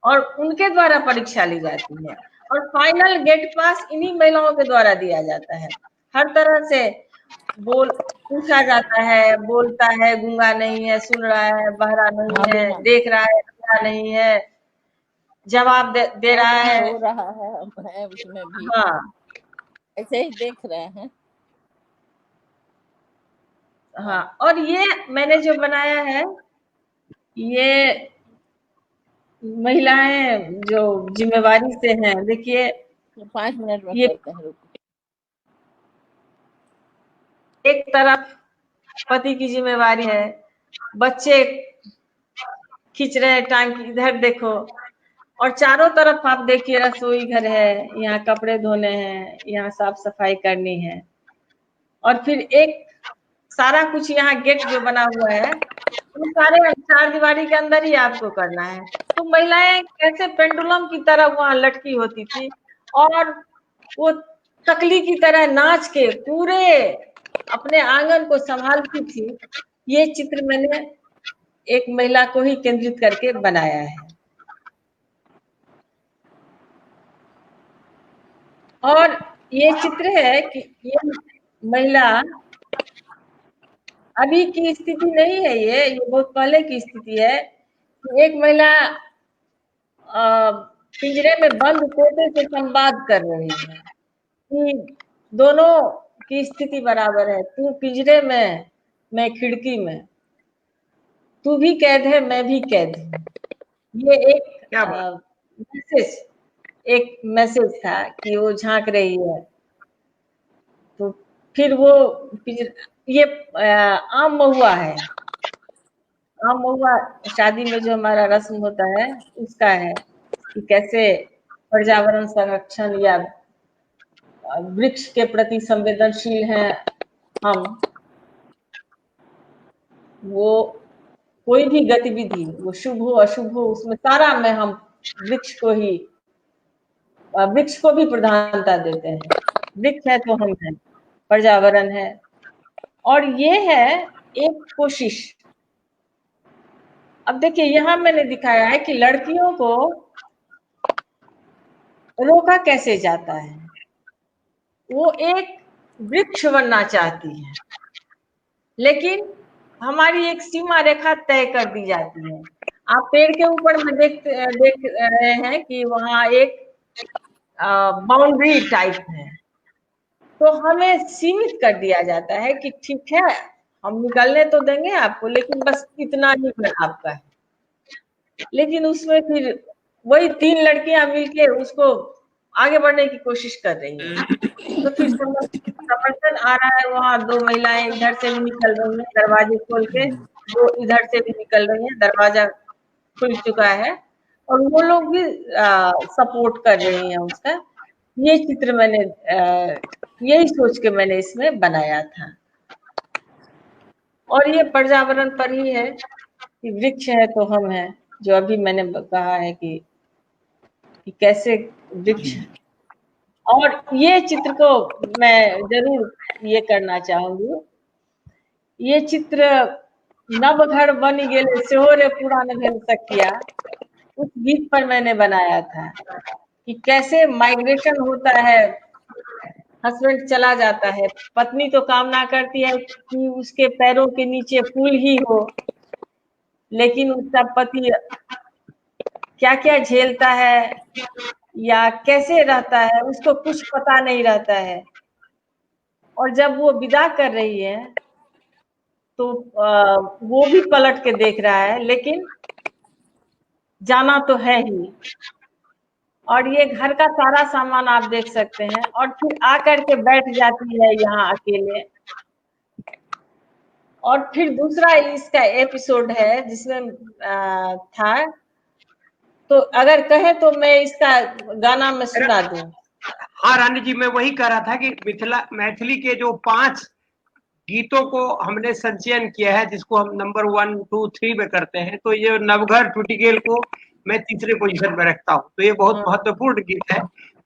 और उनके द्वारा परीक्षा ली जाती है और फाइनल गेट पास इन्हीं महिलाओं के द्वारा दिया जाता है। हर तरह से पूछा जाता है, बोलता है, गूंगा नहीं है, सुन रहा है, बहरा नहीं है, देख रहा है, अंधा नहीं है, जवाब दे रहा है, हो रहा है उसमें भी। हाँ ऐसे ही देख रहे हैं। हाँ। और ये मैंने जो बनाया है ये महिलाएं जो जिम्मेवारी से हैं। देखिए 5 मिनट में ये करते हैं, रुको। एक तरफ पति की जिम्मेवारी है, बच्चे खींच रहे हैं टांग, इधर देखो, और चारों तरफ आप देखिए रसोई घर है, यहाँ कपड़े धोने हैं, यहाँ साफ सफाई करनी है, और फिर एक सारा कुछ यहाँ गेट जो बना हुआ है उन सारे 4 दीवारी के अंदर ही आपको करना है। तो महिलाएं कैसे पेंडुलम की तरह वहां लटकी होती थी और वो तकली की तरह नाच के पूरे अपने आंगन को संभालती थी। ये चित्र मैंने एक महिला को ही केंद्रित करके बनाया है। और ये चित्र है कि ये महिला अभी की स्थिति नहीं है, ये बहुत पहले की स्थिति है। एक महिला पिंजरे में बंद तोते से संवाद कर रही है कि दोनों की स्थिति बराबर है, तू पिंजरे में, मैं खिड़की में, तू भी कैद है, मैं भी कैद हूँ। ये एक मैसेज था कि वो झांक रही है। तो फिर वो ये आम महुआ है, आम महुआ शादी में जो हमारा रस्म होता है उसका है कि कैसे पर्यावरण संरक्षण या वृक्ष के प्रति संवेदनशील हैं हम। वो कोई भी गतिविधि, वो शुभ हो अशुभ हो, उसमें सारा में हम वृक्ष को भी प्रधानता देते हैं। वृक्ष है तो हम हैं, पर्यावरण है। और ये है एक कोशिश। अब देखिए यहाँ मैंने दिखाया है कि लड़कियों को रोका कैसे जाता है। वो एक वृक्ष बनना चाहती है, लेकिन हमारी एक सीमा रेखा तय कर दी जाती है। आप पेड़ के ऊपर में देख रहे हैं कि वहां एक बाउंड्री टाइप है, तो हमें सीमित कर दिया जाता है कि ठीक है, हम निकलने तो देंगे आपको, लेकिन बस इतना ही घर आपका है। लेकिन उसमें फिर वही 3 लड़कियां मिलके उसको आगे बढ़ने की कोशिश कर रही हैं। तो फिर समर्थन आ रहा है, वहाँ 2 महिलाएं इधर से भी निकल रही हैं दरवाजे खोल के, 2 इधर से भी निकल रही हैं, दरवाजा खुल चुका है और वो लोग भी सपोर्ट कर रही हैं उसका। ये चित्र मैंने यही सोच के मैंने इसमें बनाया था। और ये पर्यावरण पर ही है कि वृक्ष है तो हम हैं, जो अभी मैंने कहा है कि कैसे वृक्ष। और ये चित्र को मैं जरूर ये करना चाहूंगी। ये चित्र नव घर बन गेले सेहो रे पुरान भेल सखिया, उस गीत पर मैंने बनाया था कि कैसे माइग्रेशन होता है। हस्बैंड चला जाता है, पत्नी तो कामना करती है कि उसके पैरों के नीचे फूल ही हो, लेकिन उसका पति क्या क्या झेलता है या कैसे रहता है उसको कुछ पता नहीं रहता है। और जब वो विदा कर रही है तो वो भी पलट के देख रहा है, लेकिन जाना तो है ही। और ये घर का सारा सामान आप देख सकते हैं, और फिर आकर के बैठ जाती है यहाँ अकेले। और फिर दूसरा इसका एपिसोड है जिसमें था, तो अगर कहे तो मैं इसका गाना में सुना दूं। हाँ रानी जी, मैं वही कह रहा था कि मैथिली के जो 5 गीतों को हमने संचयन किया है, जिसको हम नंबर 1, 2, 3 में करते हैं, तो ये नवघर टूटी गेल को मैं तीसरे पोजीशन में रखता हूँ। तो ये बहुत महत्वपूर्ण गीत है।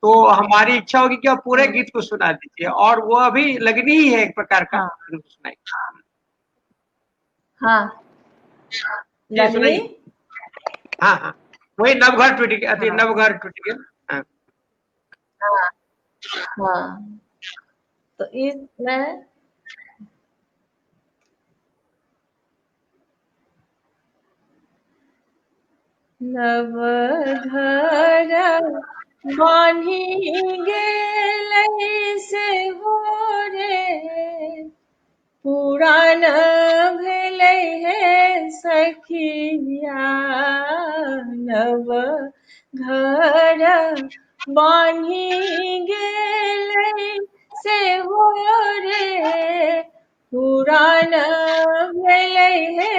तो हमारी इच्छा होगी कि आप पूरे गीत को सुना दीजिए, और वो अभी लगनी ही है एक प्रकार का। हाँ, हाँ। सुनाइए। हाँ हाँ, वही नवघर टूटी गेल, नवघर टूटी गेल। हाँ हाँ, तो इसमें नवघर बान्ही गेलै से हो रे, पुरान भेलै हे सखिया। नवघर बान्ही गेलै से हो रे, पुरान भेलै हे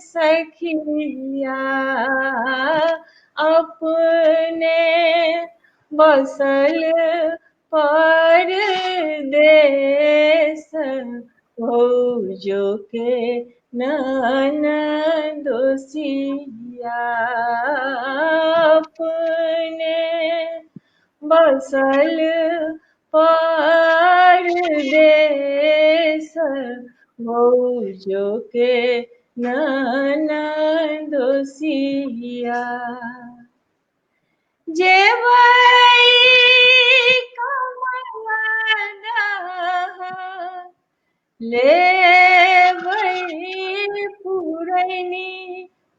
सखिया। अपने बसल परदेस, भौजो के ननदोसिया। अपने बसल परदेस, भौजो के ननदोसिया। जेबै कमलदह लेबै पुरैनी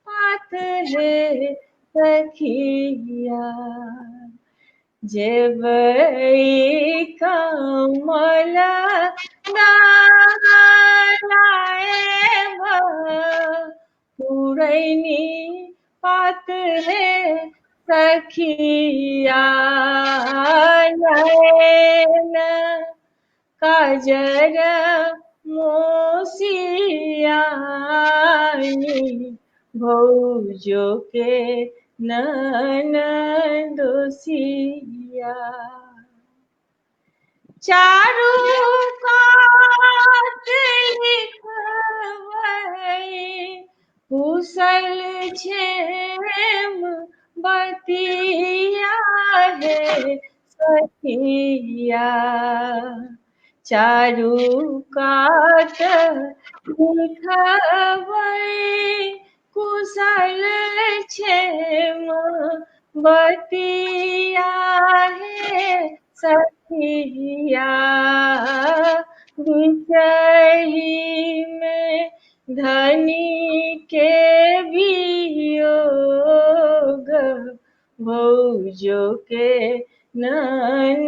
पात हे सखिया। जेबै कमलदह लाएब पुरैनी पात हे सखिया। नयन काजर मोसियानी, भौजो के ननदोसिया। चारू कात लिखबै कुशल क्षेम बतिया है सखिया, चारु कात लिखबै कुशल क्षेम बतिया है सखिया, बिचही में धनी के वियोग, भौजो के ननदोसिया।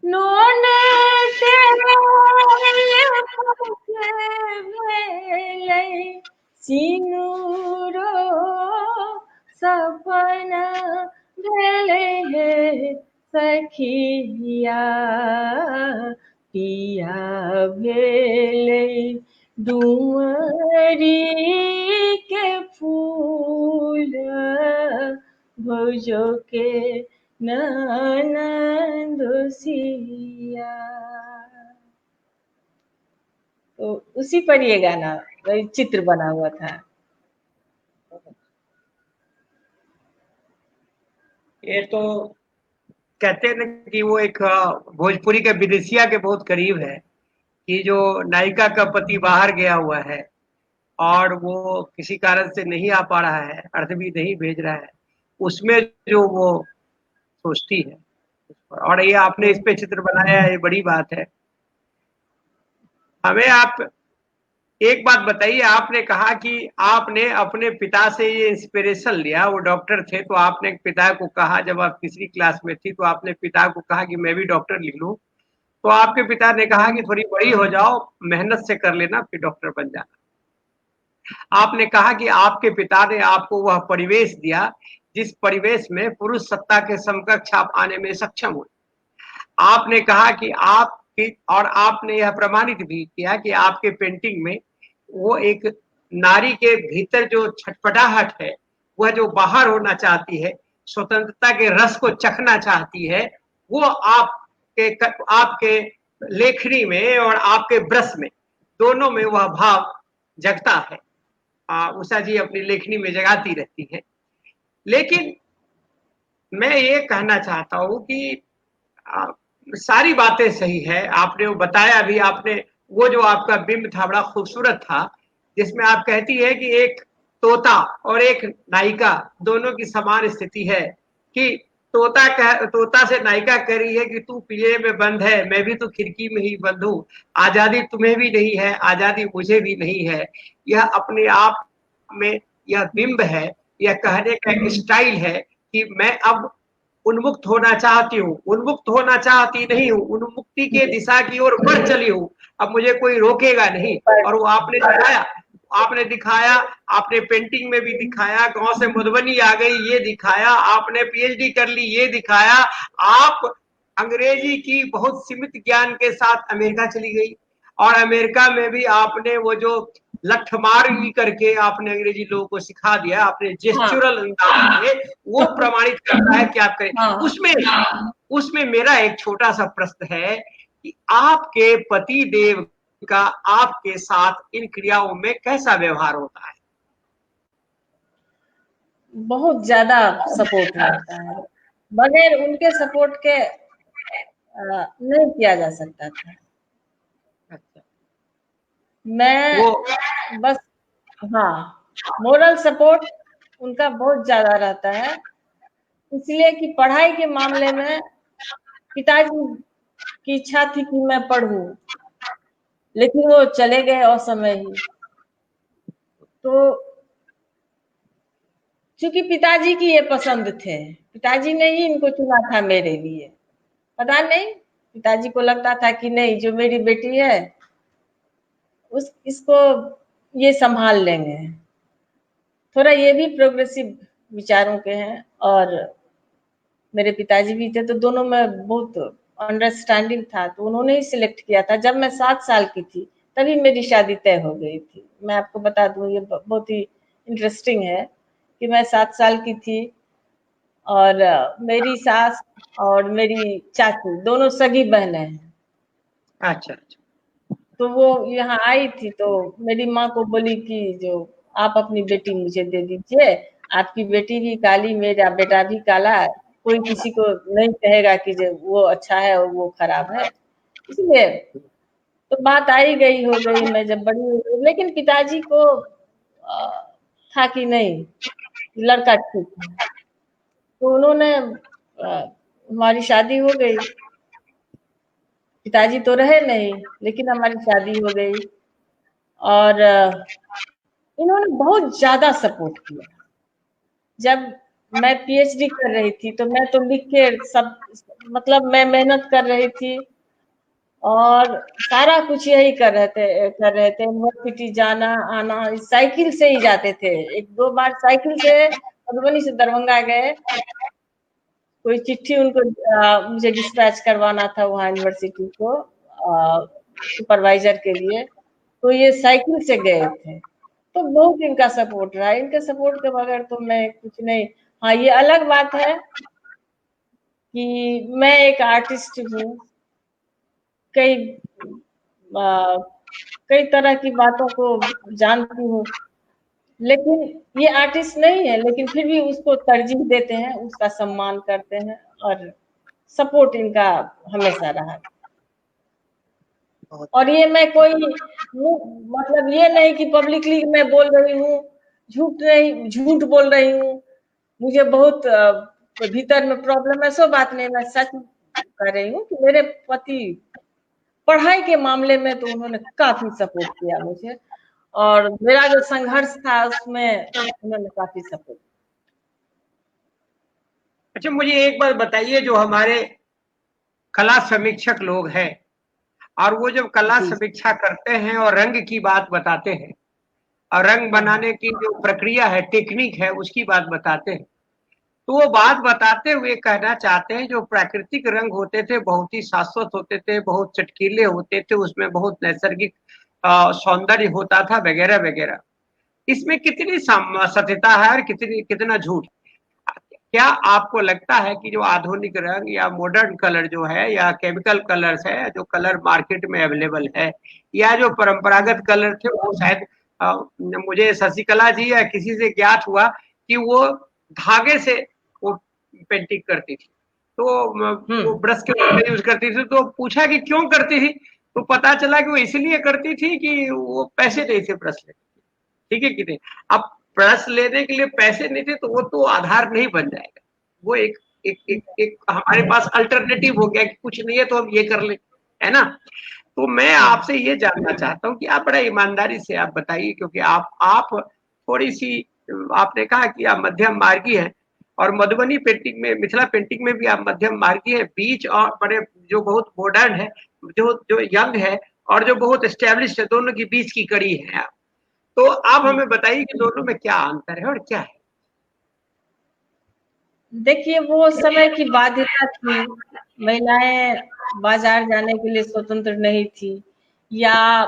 नोने तेल पके भेलै सिनुरो, सपना भेलै हे सखिया, पिया भेलै डुमरी के फूल, भौजो के ननदोसिया। तो उसी पर ये गाना चित्र बना हुआ था। ये तो कहते हैं ना कि वो एक भोजपुरी के विदेशिया के बहुत करीब है, कि जो नायिका का पति बाहर गया हुआ है और वो किसी कारण से नहीं आ पा रहा है, अर्थ भी नहीं भेज रहा है, उसमें जो वो सोचती है। और ये आपने इस पे चित्र बनाया है, ये बड़ी बात है। हमें आप एक बात बताइए, आपने कहा कि आपने अपने पिता से ये इंस्पिरेशन लिया, वो डॉक्टर थे, तो आपने पिता को कहा, जब आप तीसरी क्लास में थी तो आपने पिता को कहा कि मैं भी डॉक्टर लिख लूं, तो आपके पिता ने कहा कि थोड़ी बड़ी हो जाओ, मेहनत से कर लेना, फिर डॉक्टर बन जाना। आपने कहा कि आपके पिता ने आपको वह परिवेश दिया जिस परिवेश में पुरुष सत्ता के समकक्ष आप आने में सक्षम हुए। आपने कहा कि और आपने यह प्रमाणित भी किया कि आपके पेंटिंग में वो एक नारी के भीतर जो छटपटाहट है, वह जो बाहर होना चाहती है, स्वतंत्रता के रस को चखना चाहती है, वो आपके लेखनी में और आपके ब्रश में, दोनों में वह भाव जगता है। उषा जी अपनी लेखनी में जगाती रहती है। लेकिन मैं ये कहना चाहता हूं कि सारी बातें सही है, आपने वो बताया भी, आपने वो जो आपका बिंब था बड़ा खूबसूरत था, जिसमें आप कहती है कि एक तोता और एक नायिका दोनों की समान स्थिति है, कि तोता से नायिका कह रही है कि तू पिंजरे में बंद है, मैं भी तो खिड़की में ही बंद हूं, आजादी तुम्हें भी नहीं है, आजादी मुझे भी नहीं है। यह अपने आप में यह बिंब है, यह कहने का एक स्टाइल है कि मैं अब उन्मुक्त होना चाहती हूँ, उन्मुक्त होना चाहती नहीं हूँ, उन्मुक्ति के दिशा की ओर बढ़ चली हूँ, अब मुझे कोई रोकेगा नहीं। और वो आपने दिखाया, आपने पेंटिंग में भी दिखाया, गांव से मधुबनी आ गई ये दिखाया, आपने पीएचडी कर ली ये दिखाया, आप अंग्रेजी की बहुत सीमित ज्ञान के साथ अमेरिका चली गई, और अमेरिका में भी आपने वो जो लठमारी करके आपने अंग्रेजी लोगों को सिखा दिया, आपने जेस्चुरल अंदाज में, वो प्रमाणित करता है कि आप करें। उसमें मेरा एक छोटा सा प्रश्न है कि आपके पति देव का आपके साथ इन क्रियाओं में कैसा व्यवहार होता है? बहुत ज्यादा सपोर्ट रहता है, बगैर उनके सपोर्ट के नहीं किया जा सकता था। अच्छा। मैं बस मोरल सपोर्ट उनका बहुत ज्यादा रहता है, इसलिए कि पढ़ाई के मामले में पिताजी की इच्छा थी कि मैं पढ़ूं, लेकिन वो चले गए असमय ही। तो क्योंकि पिताजी की ये पसंद थे, पिताजी ने ही इनको चुना था मेरे लिए, पता नहीं पिताजी को लगता था कि नहीं, जो मेरी बेटी है इसको ये संभाल लेंगे। थोड़ा ये भी प्रोग्रेसिव विचारों के हैं, और मेरे पिताजी भी थे, तो दोनों में बहुत अंडरस्टैंडिंग था, तो उन्होंने ही सिलेक्ट किया था। जब मैं 7 साल की थी तभी मेरी शादी तय हो गई थी। मैं आपको बता दूं, ये बहुत ही इंटरेस्टिंग है कि मैं 7 साल की थी, और मेरी सास और मेरी चाची दोनों सगी बहनें हैं। अच्छा। तो वो यहाँ आई थी, तो मेरी माँ को बोली कि जो आप अपनी बेटी मुझे दे दीजिए, आपकी बेटी भी काली, मेरा बेटा भी काला, कोई किसी को नहीं कहेगा कि जो वो अच्छा है और वो खराब है। इसलिए तो बात आई गई हो गई, मैं जब बड़ी हो गई, लेकिन पिताजी को था कि नहीं, लड़का ठीक है, तो उन्होंने हमारी शादी हो गई। पिताजी तो रहे नहीं, लेकिन हमारी शादी हो गई। और इन्होंने बहुत ज्यादा सपोर्ट किया। जब मैं पीएचडी कर रही थी तो मैं तो लिख के सब, मतलब मैं मेहनत कर रही थी और सारा कुछ यही कर रहे थे। यूनिवर्सिटी जाना आना साइकिल से ही जाते थे। एक दो बार साइकिल से मधुबनी से दरभंगा गए, कोई चिट्ठी उनको मुझे डिस्पैच करवाना था वहाँ यूनिवर्सिटी को सुपरवाइजर के लिए, तो ये साइकिल से गए थे। तो बहुत इनका सपोर्ट रहा, इनके सपोर्ट के बगैर तो मैं कुछ नहीं। हाँ, ये अलग बात है कि मैं एक आर्टिस्ट हूँ, कई कई तरह की बातों को जानती हूँ, लेकिन ये आर्टिस्ट नहीं है, लेकिन फिर भी उसको तरजीह देते हैं, उसका सम्मान करते हैं और सपोर्ट इनका हमेशा रहा। और ये मैं कोई मतलब ये नहीं कि पब्लिकली मैं बोल रही हूँ, झूठ बोल रही हूँ, मुझे बहुत भीतर में प्रॉब्लम है, सो बात नहीं। मैं सच कर रही हूँ कि मेरे पति पढ़ाई के मामले में तो उन्होंने काफी सपोर्ट किया मुझे, और मेरा जो संघर्ष था उसमें उन्होंने काफी सपोर्ट। अच्छा, मुझे एक बात बताइए, जो हमारे कला समीक्षक लोग हैं और वो जब कला समीक्षा करते हैं और रंग की बात बताते हैं और रंग बनाने की जो प्रक्रिया है, टेक्निक है, उसकी बात बताते हैं, तो वो बात बताते हुए कहना चाहते हैं जो प्राकृतिक रंग होते थे बहुत ही शाश्वत होते थे, बहुत चटकीले होते थे, उसमें बहुत नैसर्गिक सौंदर्य होता था, वगैरह वगैरह। इसमें कितनी सत्यता है और कितना झूठ? क्या आपको लगता है कि जो आधुनिक रंग या मॉडर्न कलर जो है या केमिकल कलर्स है, जो कलर मार्केट में अवेलेबल है, या जो परंपरागत कलर थे, वो शायद मुझे शशिकला जी या किसी से ज्ञात हुआ कि वो धागे से वो पेंटिंग करती थी, तो वो ब्रश के यूज करती थी। तो पूछा कि क्यों करती थी, तो पता चला कि वो इसलिए करती थी कि वो पैसे नहीं थे ब्रश लेने, ठीक है कि नहीं? अब ब्रश लेने के लिए पैसे नहीं थे तो वो तो आधार नहीं बन जाएगा, वो एक हमारे पास अल्टरनेटिव हो गया कि कुछ नहीं है तो हम ये कर ले, है ना? तो मैं आपसे ये जानना चाहता हूँ कि आप बड़ा ईमानदारी से आप बताइए, क्योंकि आप थोड़ी सी, आपने कहा कि आप मध्यम मार्गी हैं और मधुबनी पेंटिंग में, मिथिला पेंटिंग में भी आप मध्यम मार्गी हैं, बीच और बड़े जो बहुत मॉडर्न है, जो यंग है और जो बहुत एस्टेब्लिश्ड है, दोनों की बीच की कड़ी है आप। तो आप हमें बताइए कि दोनों में क्या अंतर है और क्या है? देखिए, वो समय की बाध्यता थी, महिलाएं बाजार जाने के लिए स्वतंत्र नहीं थी, या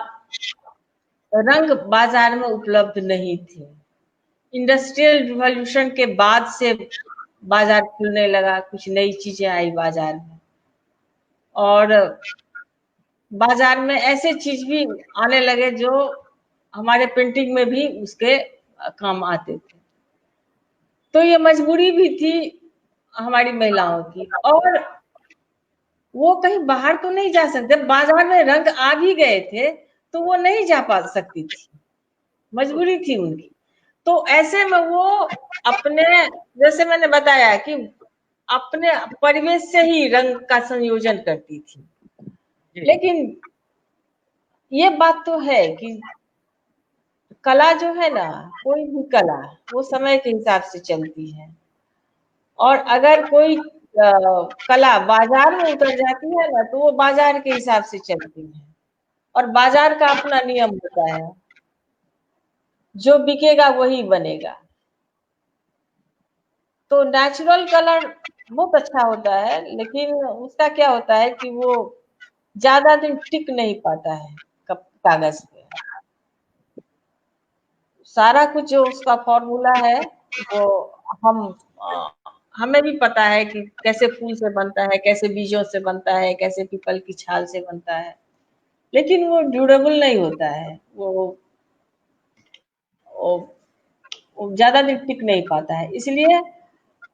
रंग बाजार में उपलब्ध नहीं थे। इंडस्ट्रियल रिवॉल्यूशन के बाद से बाजार खुलने लगा, कुछ नई चीजें आई बाजार में, और बाजार में ऐसे चीज भी आने लगे जो हमारे पेंटिंग में भी उसके काम आते थे। तो ये मजबूरी भी थी हमारी महिलाओं की, और वो कहीं बाहर तो नहीं जा सकते, बाजार में रंग आ भी गए थे तो वो नहीं जा पा सकती थी, मजबूरी थी उनकी। तो ऐसे में वो अपने, जैसे मैंने बताया कि अपने परिवेश से ही रंग का संयोजन करती थी। लेकिन ये बात तो है कि कला जो है ना, कोई भी कला वो समय के हिसाब से चलती है, और अगर कोई कला बाजार में उतर जाती है ना, तो वो बाजार के हिसाब से चलती है, और बाजार का अपना नियम होता है, जो बिकेगा वही बनेगा। तो नेचुरल कलर बहुत अच्छा होता है, लेकिन उसका क्या होता है कि वो ज्यादा दिन टिक नहीं पाता है कागज पे। सारा कुछ जो उसका फॉर्मूला है वो हम हमें भी पता है कि कैसे फूल से बनता है, कैसे बीजों से बनता है, कैसे पीपल की छाल से बनता है। लेकिन वो ड्यूरेबल नहीं होता है, वो ज्यादा दिन टिक नहीं पाता है। इसलिए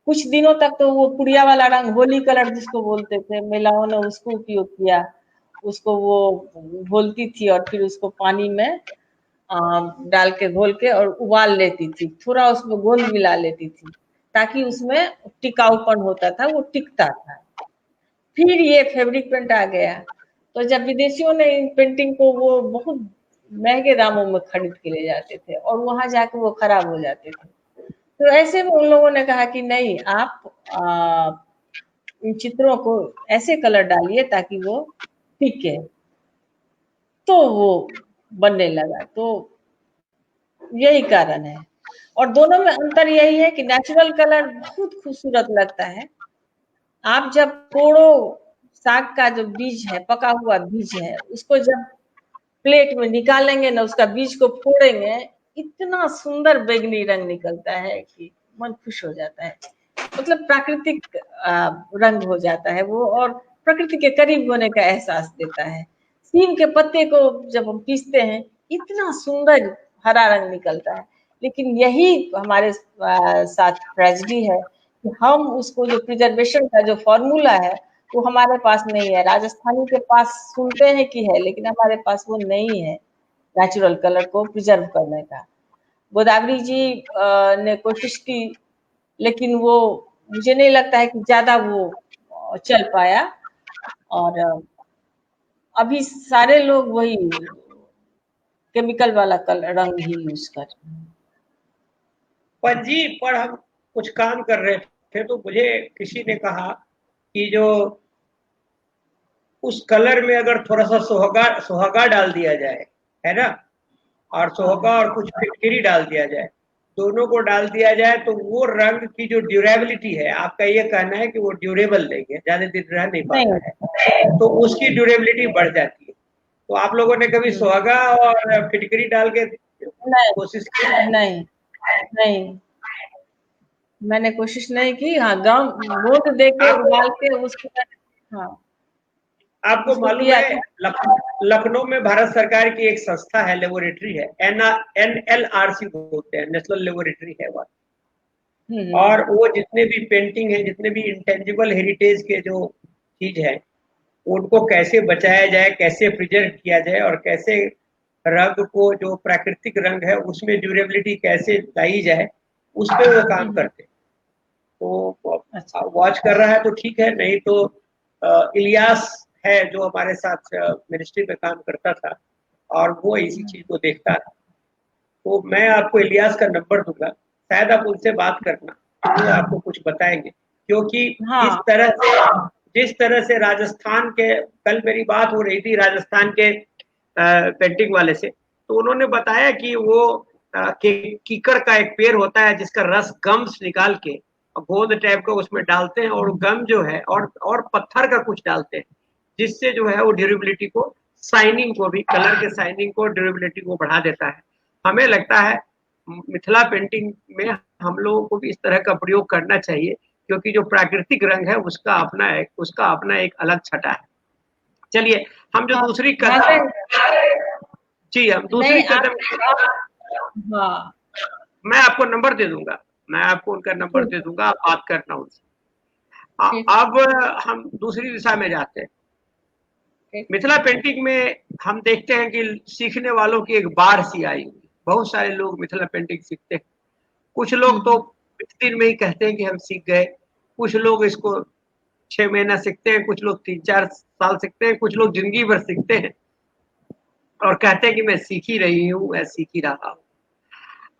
कुछ दिनों तक तो वो पुड़िया वाला रंग, होली कलर जिसको बोलते थे, महिलाओं ने उसको उपयोग किया। उसको वो घोलती थी और फिर उसको पानी में डाल के घोल के और उबाल लेती थी, थोड़ा उसमें गोंद मिला लेती थी ताकि उसमें टिकाऊपन होता था, वो टिकता था। फिर ये फैब्रिक पेंट आ गया, तो जब विदेशियों ने इन पेंटिंग को, वो बहुत महंगे दामों में खरीद के ले जाते थे और वहां जाके वो खराब हो जाते थे। तो ऐसे में उन लोगों ने कहा कि नहीं, आप इन चित्रों को ऐसे कलर डालिए ताकि वो टिके, तो वो बनने लगा। तो यही कारण है। और दोनों में अंतर यही है कि नेचुरल कलर बहुत खूबसूरत लगता है। आप जब कोड़ो साग का जो बीज है, पका हुआ बीज है, उसको जब प्लेट में निकालेंगे ना, उसका बीज को फोड़ेंगे, इतना सुंदर बैंगनी रंग निकलता है कि मन खुश हो जाता है। मतलब प्राकृतिक रंग हो जाता है वो, और प्रकृति के करीब होने का एहसास देता है। नीम के पत्ते को जब हम पीसते हैं, इतना सुंदर हरा रंग निकलता है। लेकिन यही हमारे साथ ट्रेजेडी है कि हम उसको, जो प्रिजर्वेशन का जो फॉर्मूला है, वो हमारे पास नहीं है। राजस्थानी के पास सुनते हैं कि है, लेकिन हमारे पास वो नहीं है नेचुरल कलर को प्रिजर्व करने का। गोदावरी जी ने कोशिश की, लेकिन वो, मुझे नहीं लगता है कि ज्यादा वो चल पाया। और अभी सारे लोग वही केमिकल वाला कलर रंग ही यूज कर रहे हैं। पंजी पर हम कुछ काम कर रहे थे तो मुझे किसी ने कहा कि जो उस कलर में अगर थोड़ा सा सुहागा डाल दिया जाए, है ना, और सुहागा और कुछ फिटकरी डाल दिया जाए, दोनों को डाल दिया जाए, तो वो रंग की जो ड्यूरेबिलिटी है, आपका ये कहना है कि वो ड्यूरेबल नहीं है, ज्यादा दिन रह नहीं पाता है, तो उसकी ड्यूरेबिलिटी बढ़ जाती है। तो आप लोगों ने कभी सुहागा और फिटकरी डाल के कोशिश की? नहीं, नहीं, मैंने कोशिश नहीं की। हाँ, गोंद दे के उबाल के उसको, हाँ, आपको उसको मालूम किया है, था। लखनऊ में भारत सरकार की एक संस्था है, लेबोरेटरी है, NLRC बोलते हैं, नेशनल लेबोरेटरी है वो। और वो जितने भी पेंटिंग है, जितने भी इंटेंजिबल हेरिटेज के जो चीज है, उनको कैसे बचाया जाए, कैसे प्रिजर्व किया जाए, और कैसे रंग को, जो प्राकृतिक रंग है, उसमें ड्यूरेबिलिटी कैसे लाई जाए, उस पर वो काम करते हैं। तो वॉच कर रहा है तो ठीक है, नहीं तो इलियास है जो हमारे साथ मिनिस्ट्री में काम करता था, और वो इसी चीज को देखता था। तो मैं आपको इलियास का नंबर दूंगा, शायद आप उनसे बात करना, वो आपको कुछ बताएंगे। क्योंकि हाँ, जिस तरह से राजस्थान के, कल मेरी बात हो रही थी राजस्थान के पेंटिंग वाले से, तो उन्होंने बताया कि वो कीकर का एक पेड़ होता है जिसका रस गम्स निकाल के गोंद टाइप का उसमें डालते हैं, और गम जो है, और पत्थर का कुछ डालते हैं, जिससे जो है वो ड्यूरेबिलिटी को, साइनिंग को भी, कलर के साइनिंग को, ड्यूरेबिलिटी को बढ़ा देता है। हमें लगता है मिथिला पेंटिंग में हम लोगों को भी इस तरह का प्रयोग करना चाहिए, क्योंकि जो प्राकृतिक रंग है उसका अपना एक अलग छटा है। चलिए, हम जो दूसरी कदम, जी, हम दूसरी कदम, हाँ, मैं आपको नंबर दे दूंगा, मैं आपको उनका नंबर दे दूंगा, आप बात करना उनसे। अब हम दूसरी दिशा में जाते हैं। मिथिला पेंटिंग में हम देखते हैं कि सीखने वालों की एक बाढ़ सी आई हुई, बहुत सारे लोग मिथिला पेंटिंग सीखते हैं। कुछ लोग तो 20 दिन में ही कहते हैं कि हम सीख गए, कुछ लोग इसको 6 महीना सीखते हैं, कुछ लोग 3-4 साल सीखते हैं, कुछ लोग जिंदगी भर सीखते हैं और कहते हैं कि मैं सीख ही रही हूँ, मैं सीख ही रहा हूँ।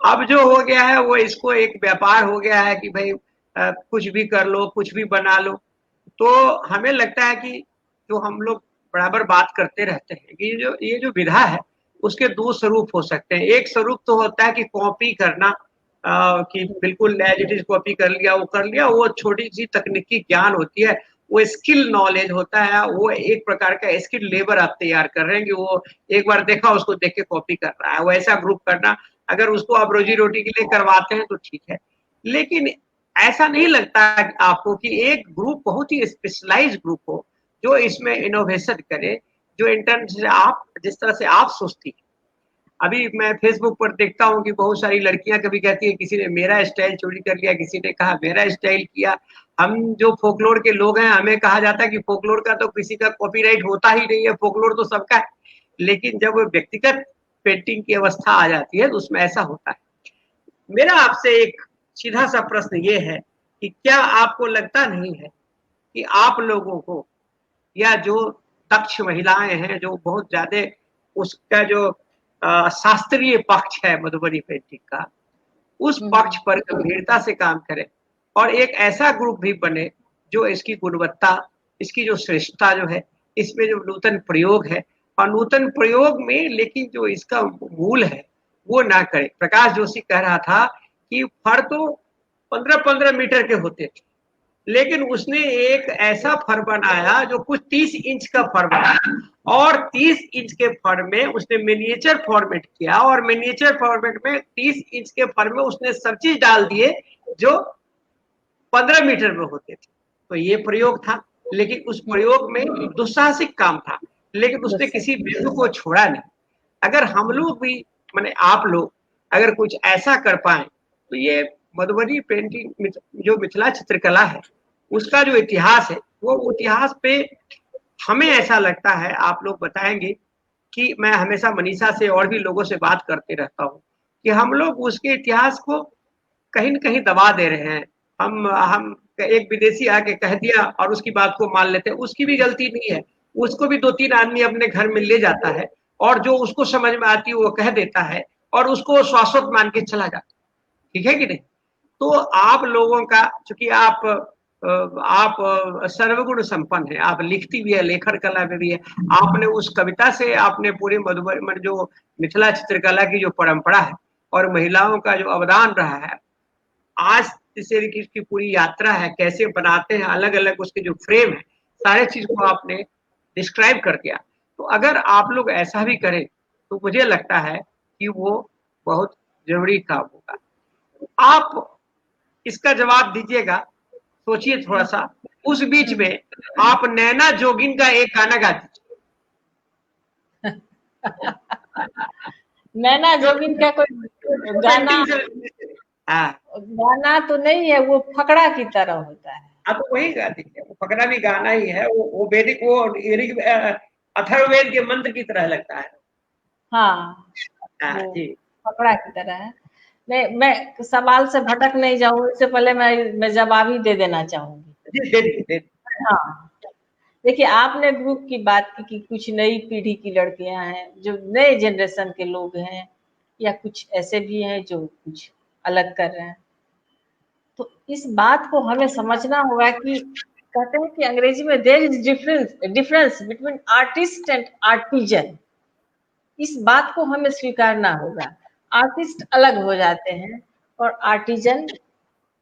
अब जो हो गया है वो इसको एक व्यापार हो गया है कि भाई कुछ भी कर लो, कुछ भी बना लो। तो हमें लगता है कि जो हम लोग बराबर बात करते रहते हैं कि ये जो विधा है, उसके 2 स्वरूप हो सकते हैं। एक स्वरूप तो होता है कि कॉपी करना, कि बिल्कुल एज इट इज कॉपी कर लिया, वो छोटी सी तकनीकी ज्ञान होती है, वो स्किल नॉलेज होता है, वो एक प्रकार का स्किल लेबर आप तैयार कर रहे हैं कि वो एक बार देखा उसको देख के कॉपी कर रहा है, वैसा ग्रुप करना। अगर उसको आप रोजी रोटी के लिए करवाते हैं तो ठीक है, लेकिन ऐसा नहीं लगता आपको कि एक ग्रुप बहुत ही स्पेशलाइज ग्रुप हो जो इसमें इनोवेशन करे, जो इंटरनेट से आप जिस तरह से आप सोचती है। अभी मैं फेसबुक पर देखता हूँ कि बहुत सारी लड़कियां कभी कहती है किसी ने मेरा स्टाइल चोरी कर लिया, किसी ने कहा मेरा स्टाइल किया। हम जो फोकलोर के लोग हैं हमें कहा जाता है कि फोकलोर का तो किसी का कॉपीराइट होता ही नहीं है, फोकलोर तो सबका है। लेकिन जब व्यक्तिगत पेंटिंग की अवस्था आ जाती है तो उसमें ऐसा होता है। मेरा आपसे एक सीधा सा प्रश्न ये है कि क्या आपको लगता नहीं है कि आप लोगों को या जो दक्ष महिलाएं हैं जो बहुत ज्यादा उसका जो शास्त्रीय पक्ष है मधुबनी पेंटिंग का, उस पक्ष पर गंभीरता से काम करें और एक ऐसा ग्रुप भी बने जो इसकी गुणवत्ता, इसकी जो श्रेष्ठता जो है, इसमें जो नूतन प्रयोग है और नूतन प्रयोग में लेकिन जो इसका मूल है वो ना करे। प्रकाश जोशी कह रहा था कि फर तो 15-15 मीटर के होते थे, लेकिन उसने एक ऐसा फर बनाया जो कुछ 30 इंच का फर बनाया और 30 इंच के फर में उसने मिनिएचर फॉर्मेट किया और मिनिएचर फॉर्मेट में 30 इंच के फर में उसने सब चीज डाल दिए जो 15 मीटर में होते थे। तो ये प्रयोग था, लेकिन उस प्रयोग में दुस्साहसिक काम था, लेकिन उसने किसी बिंदु को छोड़ा नहीं। अगर हम लोग भी माने आप लोग अगर कुछ ऐसा कर पाए तो ये मधुबनी पेंटिंग जो मिथिला चित्रकला है उसका जो इतिहास है वो इतिहास पे हमें ऐसा लगता है, आप लोग बताएंगे कि मैं हमेशा मनीषा से और भी लोगों से बात करते रहता हूँ कि हम लोग उसके इतिहास को कहीं न कहीं दबा दे रहे हैं। हम एक विदेशी आके कह दिया और उसकी बात को मान लेते हैं, उसकी भी गलती नहीं है। उसको भी 2-3 आदमी अपने घर में ले जाता है और जो उसको समझ में आती है वो कह देता है और उसको शाश्वत मान के चला जाता है। ठीक है कि नहीं? तो आप लोगों का चूंकि आप सर्वगुण संपन्न है, आप लिखती भी है, लेखन कला में भी है। आपने उस कविता से आपने पूरी मधुबनी जो मिथिला चित्रकला की जो परंपरा है और महिलाओं का जो अवदान रहा है, आज से की पूरी यात्रा है, कैसे बनाते हैं अलग अलग उसके जो फ्रेम है, सारे चीज को आपने डिस्क्राइब कर दिया। तो अगर आप लोग ऐसा भी करें तो मुझे लगता है कि वो बहुत जरूरी काम होगा। आप इसका जवाब दीजिएगा, सोचिए थोड़ा सा। उस बीच में आप नैना जोगिन का एक गाना गा दीजिए। नैना जोगिन का कोई गाना गाना तो नहीं है, वो फकड़ा की तरह होता है। आप तो वही गा दीजिए, वो फकड़ा भी गाना ही है, वो वैदिक वो अथर्ववेद के मंत्र की तरह लगता है। हाँ, जी फकड़ा की तरह है। नहीं, मैं सवाल से भटक नहीं जाऊँ इससे पहले मैं जवाब ही दे देना चाहूंगी। दे। हाँ, देखिए आपने ग्रुप की बात की कि कुछ नई पीढ़ी की लड़कियां हैं जो नए जनरेशन के लोग हैं या कुछ ऐसे भी हैं जो कुछ अलग कर रहे हैं। तो इस बात को हमें समझना होगा कि कहते हैं कि अंग्रेजी में there is difference between artist and artisan. इस बात को हमें स्वीकारना होगा। आर्टिस्ट अलग हो जाते हैं और आर्टिजन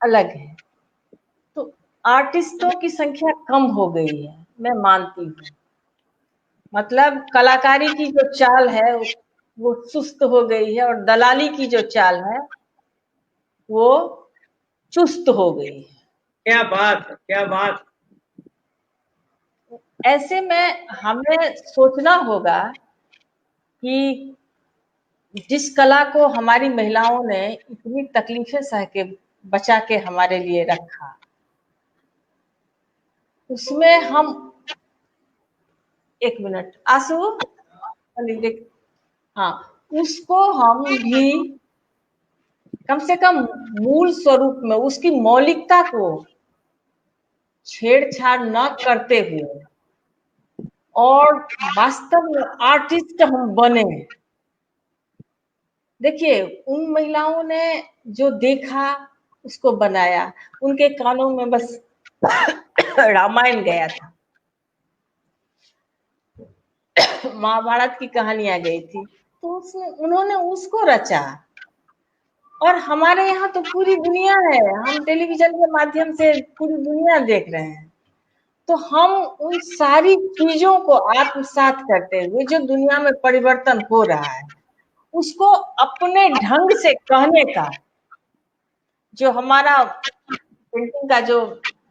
अलग है। तो आर्टिस्टों की संख्या कम हो गई है, मैं मानती हूँ। मतलब कलाकारी की जो चाल है वो सुस्त हो गई है और दलाली की जो चाल है वो चुस्त हो गई है। क्या बात, क्या बात। ऐसे में हमें सोचना होगा कि जिस कला को हमारी महिलाओं ने इतनी तकलीफें सह के बचा के हमारे लिए रखा, उसमें हम एक मिनट आंसू हाँ, उसको हम भी कम से कम मूल स्वरूप में उसकी मौलिकता को छेड़छाड़ न करते हुए और वास्तव में आर्टिस्ट हम बने। देखिए उन महिलाओं ने जो देखा उसको बनाया। उनके कानों में बस रामायण गया था, महाभारत की कहानियां गई थी, तो उसने उन्होंने उसको रचा। और हमारे यहाँ तो पूरी दुनिया है, हम टेलीविजन के माध्यम से पूरी दुनिया देख रहे हैं। तो हम उन सारी चीजों को आत्मसात करते हुए जो दुनिया में परिवर्तन हो रहा है उसको अपने ढंग से कहने का जो हमारा पेंटिंग का जो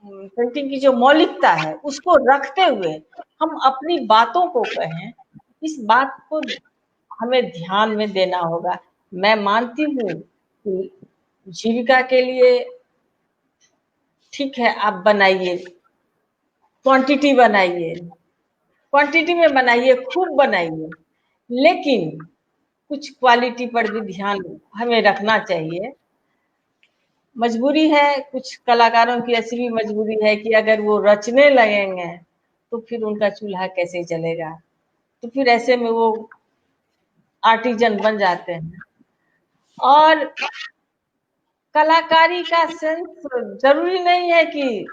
पेंटिंग की जो मौलिकता है उसको रखते हुए हम अपनी बातों को कहें, इस बात को हमें ध्यान में देना होगा। मैं मानती हूँ कि जीविका के लिए ठीक है, आप बनाइए, क्वांटिटी बनाइए, क्वांटिटी में बनाइए, खूब बनाइए, लेकिन कुछ क्वालिटी पर भी ध्यान हमें रखना चाहिए। मजबूरी है, कुछ कलाकारों की ऐसी भी मजबूरी है कि अगर वो रचने लगेंगे तो फिर उनका चूल्हा कैसे चलेगा, तो फिर ऐसे में वो आर्टिजन बन जाते हैं। और कलाकारी का सेंस जरूरी नहीं है कि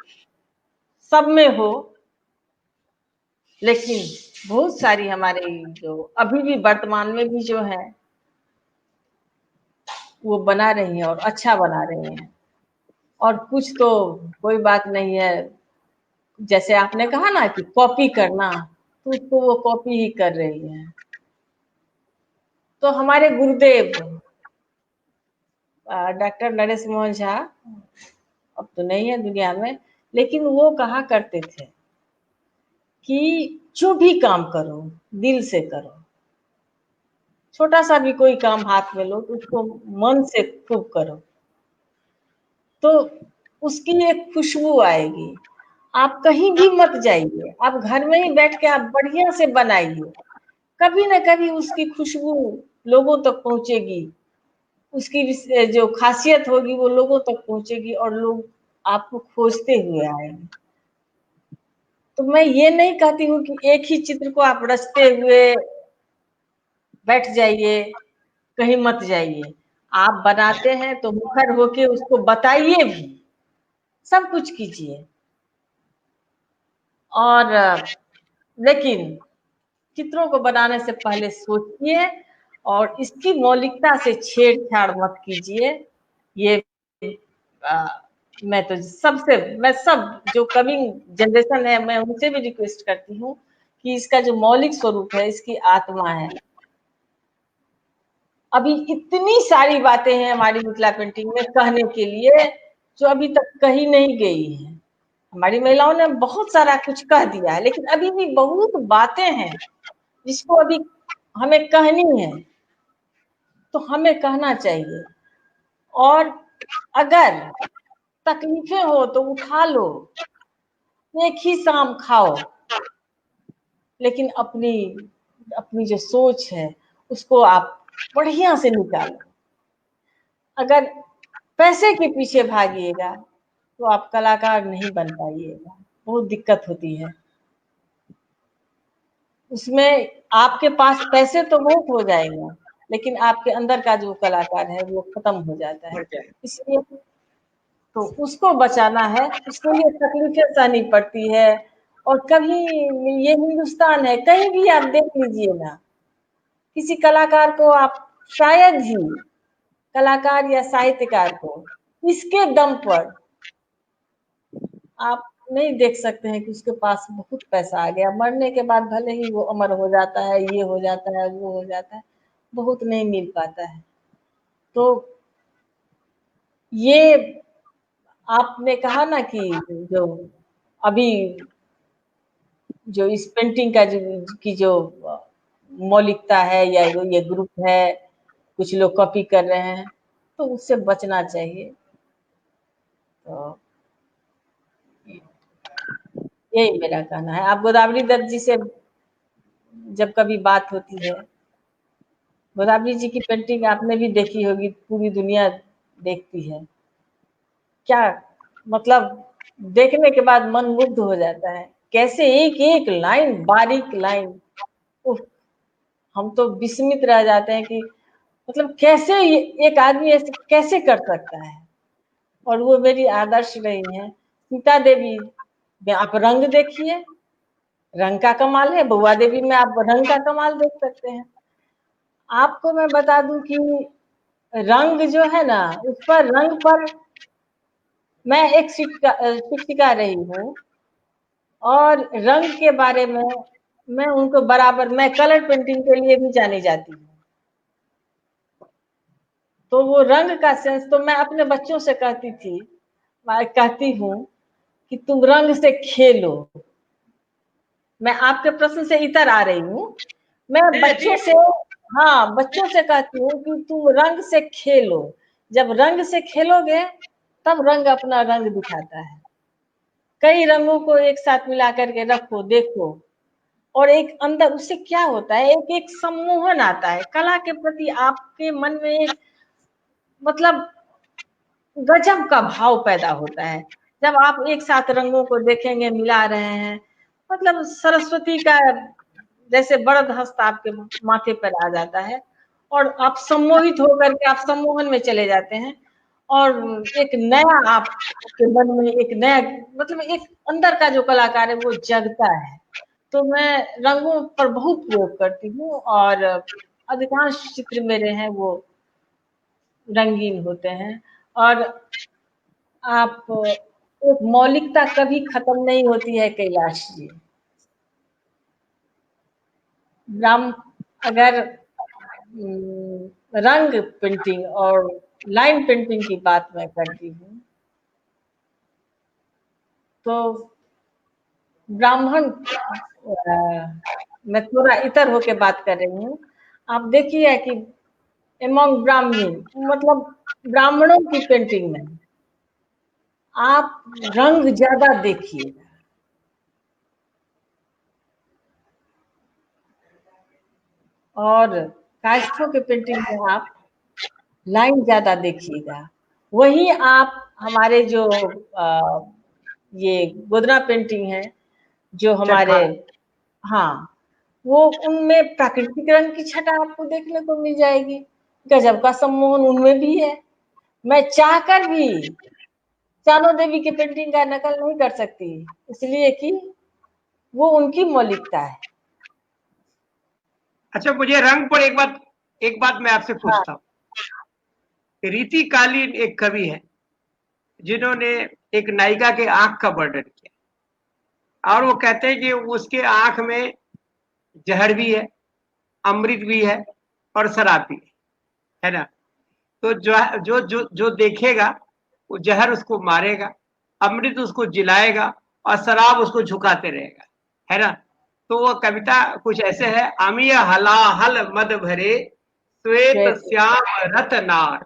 सब में हो, लेकिन बहुत सारी हमारे जो अभी भी वर्तमान में भी जो है वो बना रही हैं और अच्छा बना रही हैं। और कुछ तो कोई बात नहीं है, जैसे आपने कहा ना कि कॉपी करना, तो उसको वो कॉपी ही कर रही है। तो हमारे गुरुदेव डॉक्टर नरेश मोहन झा अब तो नहीं है दुनिया में, लेकिन वो कहा करते थे कि जो भी काम करो दिल से करो, छोटा सा भी कोई काम हाथ में लो तो उसको मन से खूब करो, तो उसकी एक खुशबू आएगी। आप कहीं भी मत जाइए, आप घर में ही बैठ के आप बढ़िया से बनाइए, कभी ना कभी उसकी खुशबू लोगों तक पहुंचेगी, उसकी जो खासियत होगी वो लोगों तक पहुंचेगी और लोग आपको खोजते हुए आएंगे। तो मैं ये नहीं कहती हूँ कि एक ही चित्र को आप रचते हुए बैठ जाइए, कहीं मत जाइए। आप बनाते हैं तो मुखर होके उसको बताइए भी, सब कुछ कीजिए। और लेकिन चित्रों को बनाने से पहले सोचिए और इसकी मौलिकता से छेड़छाड़ मत कीजिए। ये मैं सब जो कमिंग जनरेशन है मैं उनसे भी रिक्वेस्ट करती हूँ कि इसका जो मौलिक स्वरूप है, इसकी आत्मा है। अभी इतनी सारी बातें हैं हमारी मिथिला पेंटिंग में कहने के लिए जो अभी तक कही नहीं गई है। हमारी महिलाओं ने बहुत सारा कुछ कह दिया है, लेकिन अभी भी बहुत बातें हैं जिसको अभी हमें कहनी है, तो हमें कहना चाहिए। और अगर तकलीफें हो तो उठा लो, एक ही शाम खाओ, लेकिन अपनी अपनी जो सोच है उसको आप बढ़िया से निकालो। अगर पैसे के पीछे भागिएगा तो आप कलाकार नहीं बन पाइएगा, बहुत दिक्कत होती है। उसमें आपके पास पैसे तो बहुत हो जाएगा, लेकिन आपके अंदर का जो कलाकार है वो खत्म हो जाता है। इसलिए तो उसको बचाना है, उसके लिए तकलीफें सहनी पड़ती है। और कभी ये हिंदुस्तान है, कहीं भी आप देख लीजिए ना, किसी कलाकार को आप शायद ही कलाकार या साहित्यकार को इसके दम पर आप नहीं देख सकते हैं कि उसके पास बहुत पैसा आ गया, मरने के बाद भले ही वो अमर हो जाता है, ये हो जाता है, वो हो जाता है, बहुत नहीं मिल पाता है। तो ये आपने कहा ना कि जो अभी जो इस पेंटिंग का जो मौलिकता है या ये ग्रुप है, कुछ लोग कॉपी कर रहे हैं, तो उससे बचना चाहिए। तो यही मेरा कहना है। आप गोदावरी दत्त जी से जब कभी बात होती है, गोदावरी जी की पेंटिंग आपने भी देखी होगी, पूरी दुनिया देखती है, क्या मतलब देखने के बाद मन मुग्ध हो जाता है, कैसे एक एक लाइन, बारीक लाइन, हम तो विस्मित रह जाते हैं कि मतलब कैसे एक आदमी ऐसे कैसे कर सकता है। और वो मेरी आदर्श रही है। सीता देवी में आप रंग देखिए, रंग का कमाल है। बउआ देवी में आप रंग का कमाल देख सकते हैं। आपको मैं बता दूं कि रंग जो है ना, उस पर रंग पर मैं एक शिक्षिका रही हूँ और रंग के बारे में मैं उनको बराबर, मैं कलर पेंटिंग के लिए भी जानी जाती हूँ। तो वो रंग का सेंस तो मैं अपने बच्चों से कहती हूँ कि तुम रंग से खेलो। मैं आपके प्रश्न से इतर आ रही हूँ। मैं बच्चों से, हाँ, बच्चों से कहती हूँ कि तुम रंग से खेलो। जब रंग से खेलोगे तब रंग अपना रंग दिखाता है। कई रंगों को एक साथ मिला करके रखो, देखो, और एक अंदर उससे क्या होता है, एक एक सम्मोहन आता है कला के प्रति। आपके मन में एक मतलब गजब का भाव पैदा होता है जब आप एक साथ रंगों को देखेंगे, मिला रहे हैं। मतलब सरस्वती का जैसे वरद हस्त आपके माथे पर आ जाता है और आप सम्मोहित होकर के आप सम्मोहन में चले जाते हैं और एक नया आपके मन में एक नया मतलब एक अंदर का जो कलाकार है वो जगता है। तो मैं रंगों पर बहुत प्रयोग करती हूँ और अधिकांश चित्र मेरे हैं वो रंगीन होते हैं। और आप एक मौलिकता कभी खत्म नहीं होती है कैलाश जी। ब्राह्म अगर रंग पेंटिंग और लाइन पेंटिंग की बात मैं करती हूँ तो ब्राह्मण, मैं थोड़ा इतर होके बात कर रही हूँ। आप देखिए कि एमंग ब्राह्मण मतलब ब्राह्मणों की पेंटिंग में आप रंग ज्यादा देखिएगा और काष्ठों के पेंटिंग में आप लाइन ज्यादा देखिएगा। वही आप हमारे जो ये गोदना पेंटिंग है जो हमारे, हाँ, वो उनमें प्राकृतिक रंग की छटा आपको देखने को मिल जाएगी। गजब का सम्मोहन उनमें भी है। मैं चाहकर भी चानो देवी की पेंटिंग का नकल नहीं कर सकती, इसलिए कि वो उनकी मौलिकता है। अच्छा, मुझे रंग पर एक बात मैं आपसे पूछता हूँ। रीति कालीन एक कवि है जिन्होंने एक नायिका के आंख का वर्णन किया और वो कहते हैं कि उसके आंख में जहर भी है, अमृत भी है और शराब भी है ना। तो जो देखेगा वो जहर उसको मारेगा, अमृत उसको जिलाएगा और शराब उसको झुकाते रहेगा, है ना। तो वो कविता कुछ ऐसे है, अमीय हलाहल मद भरे श्वेत श्याम रतनार।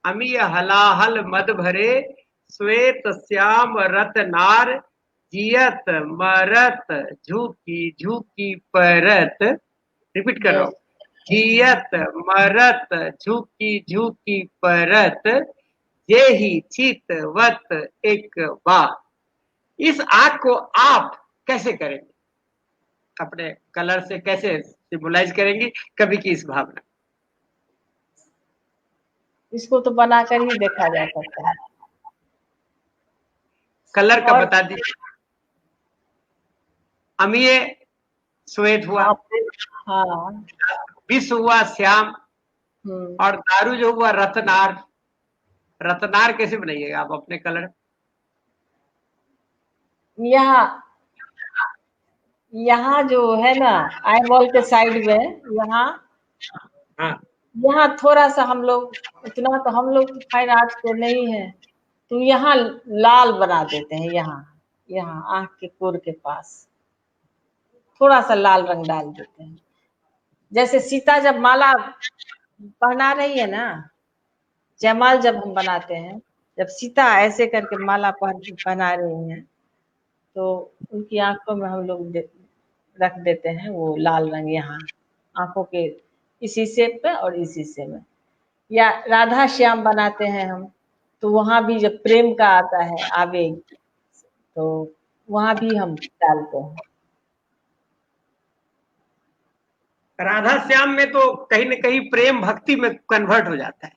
अमीय हलाहल मद भरे श्वेत श्याम रतनार, जियत मरत झुकी झुकी परत। रिपीट कर रहा हूँ, जियत मरत झुकी झुकी परत, जेहि चितवत एक बार। इस आंख को आप कैसे करेंगे, अपने कलर से कैसे सिंबलाइज करेंगी कवि की इस भावना? इसको तो बनाकर ही देखा जा सकता है। कलर का बता दीजिए। अमीय श्वेत हुआ, हाँ, विष हुआ श्याम, और दारू जो हुआ रत्नार। रत्नार कैसे बनाइएगा आप अपने कलर? यहाँ जो है ना आई बॉल के साइड में, यहाँ थोड़ा सा हम लोग, इतना तो हम लोग फाइन आर्ट पे नहीं है, तो यहाँ लाल बना देते हैं। यहाँ आंख के कोर के पास थोड़ा सा लाल रंग डाल देते हैं। जैसे सीता जब माला पहना रही है ना, जयमाल जब हम बनाते हैं, जब सीता ऐसे करके माला पहना रही हैं तो उनकी आंखों में हम लोग रख देते हैं वो लाल रंग, यहाँ आंखों के इस हिस्से पे और इस हिस्से में। या राधा श्याम बनाते हैं हम, तो वहां भी जब प्रेम का आता है आवेग, तो वहां भी हम डालते हैं। राधा श्याम में तो कहीं न कहीं प्रेम भक्ति में कन्वर्ट हो जाता है।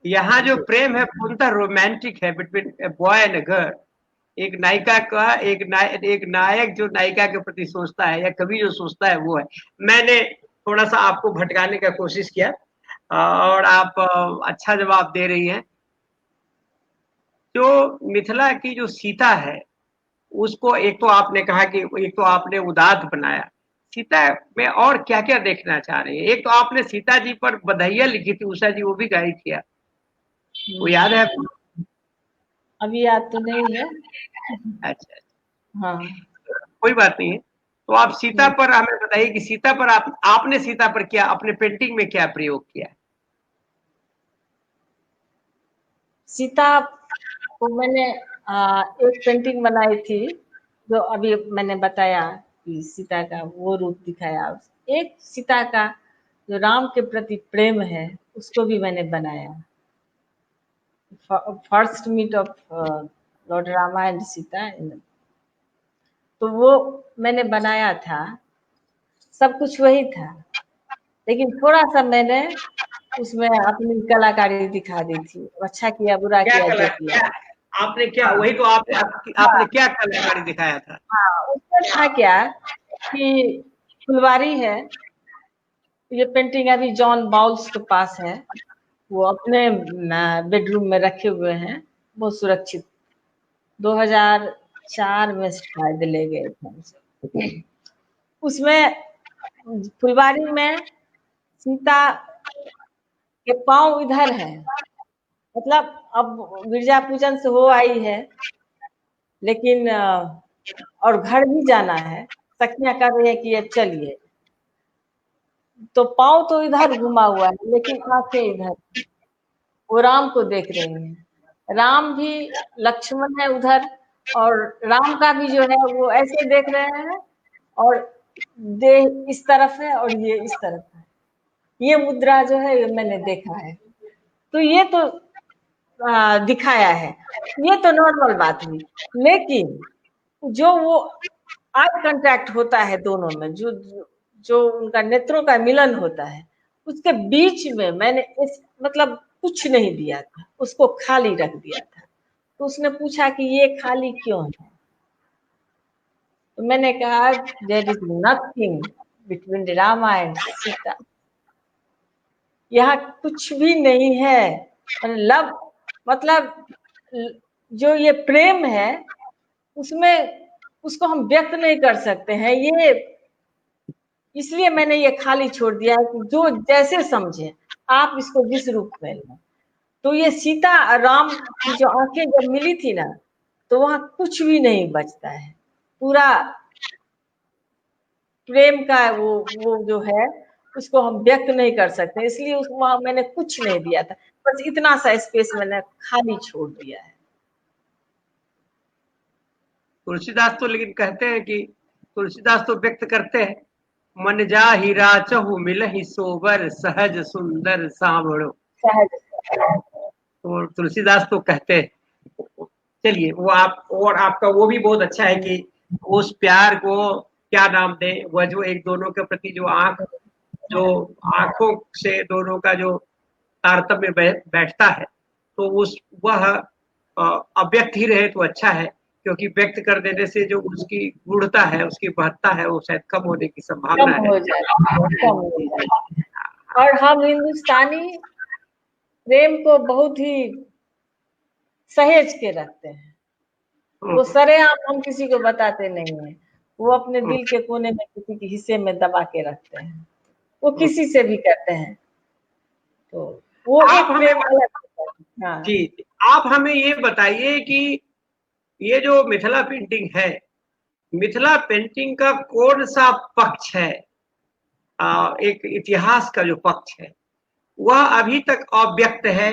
यहाँ जो प्रेम है पूर्णतः रोमांटिक है between a boy and a girl. एक नायिका का एक नायक जो नायिका के प्रति सोचता है या कवि जो सोचता है वो है। मैंने थोड़ा सा आपको भटकाने का कोशिश किया और आप अच्छा जवाब दे रही हैं। जो मिथिला की जो सीता है उसको एक तो आपने कहा कि एक तो आपने उदात्त बनाया, सीता में और क्या क्या देखना चाह रही है? एक तो आपने सीता जी पर बधाइयां लिखी थी, उषा जी, वो भी गाई थी, वो याद है आपको? अभी याद तो नहीं है। अच्छा, हाँ। कोई बात नहीं है। तो आप सीता पर हमें बताइए कि सीता पर आपने सीता पर क्या अपने पेंटिंग में क्या प्रयोग किया है? सीता को मैंने एक पेंटिंग बनाई थी, जो अभी मैंने बताया कि सीता का वो रूप दिखाया। एक सीता का जो राम के प्रति प्रेम है, उसको भी मैंने बनाया। First meet of lord Rama and Sita, तो वो मैंने बनाया था। सब कुछ वही था, लेकिन थोड़ा सा मैंने उसमें अपनी कलाकारी दिखा दी थी। अच्छा किया बुरा क्या किया कला जो किया। क्या आपने क्या हाँ, वही तो आपने क्या कलाकारी दिखाया था? हाँ, उसमें था क्या कि फुलवारी है। ये पेंटिंग अभी जॉन बाउल्स के पास है, वो अपने बेडरूम में रखे हुए हैं, बहुत सुरक्षित। 2004 में शायद ले गए थे हमसे। उसमें फुलवारी में सीता के पांव इधर है, मतलब अब गिरजा पूजन से हो आई है, लेकिन और घर भी जाना है। सखियां कर रही है कि अब चलिए, तो पाँव तो इधर घुमा हुआ है, लेकिन आंखें इधर। वो राम को देख रही हैं। राम भी, लक्ष्मण है उधर, और राम का भी जो है वो ऐसे देख रहे हैं, और देह इस तरफ है और ये इस तरफ है। ये मुद्रा जो है ये मैंने देखा है। तो ये तो दिखाया है, ये तो नॉर्मल बात हुई। लेकिन जो वो आई कांटेक्ट होता है दोनों में, जो उनका नेत्रों का मिलन होता है, उसके बीच में मैंने मतलब कुछ नहीं दिया था, उसको खाली रख दिया था। तो उसने पूछा कि ये खाली क्यों है? तो मैंने कहा there is nothing between Rama and Sita. यहाँ कुछ भी नहीं है। लव मतलब जो ये प्रेम है, उसमें उसको हम व्यक्त नहीं कर सकते हैं। ये इसलिए मैंने ये खाली छोड़ दिया है कि जो जैसे समझे आप इसको जिस रूप में लें। तो ये सीता और राम की जो आंखें जब मिली थी ना, तो वहां कुछ भी नहीं बचता है। पूरा प्रेम का वो जो है, उसको हम व्यक्त नहीं कर सकते, इसलिए उस वहां मैंने कुछ नहीं दिया था। बस इतना सा स्पेस मैंने खाली छोड़ दिया है। तुलसीदास तो लेकिन कहते हैं कि तुलसीदास तो व्यक्त करते हैं, मन जा हीरा चहु मिलहि सोबर सहज सुंदर सांवरो। सहज। तो तुलसीदास तो कहते हैं। चलिए, वो आप और आपका वो भी बहुत अच्छा है कि उस प्यार को क्या नाम दे, वह जो एक दोनों के प्रति जो आंखों से दोनों का जो तारतम्य बैठता है, तो उस वह अव्यक्त ही रहे तो अच्छा है, क्योंकि व्यक्त कर देने से जो उसकी गूढ़ता है, उसकी महत्ता है, वो शायद कम होने की कम संभावना है। हो जाता है, कम हो जाता है। और हम हिंदुस्तानी प्रेम को बहुत ही सहेज के रखते हैं। वो सरेआम हम किसी को बताते नहीं है, वो अपने दिल के कोने में किसी के हिस्से में दबा के रखते हैं। वो किसी से भी करते हैं, तो वो आप एक हमें प्रेम अलग होता है। हाँ। जी, आप हमें ये बताइए कि ये जो मिथिला पेंटिंग है, मिथिला पेंटिंग का कौन सा पक्ष है, एक इतिहास का जो पक्ष है, वह अभी तक अव्यक्त है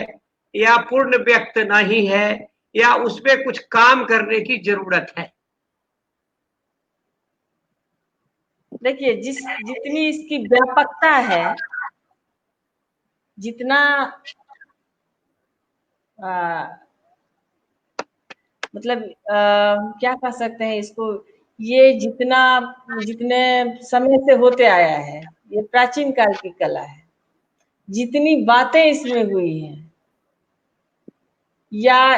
या पूर्ण व्यक्त नहीं है, या उसमें कुछ काम करने की जरूरत है? देखिए, जितनी इसकी व्यापकता है, जितना मतलब क्या कह सकते हैं इसको, ये जितने समय से होते आया है, ये प्राचीन काल की कला है। जितनी बातें इसमें हुई हैं, या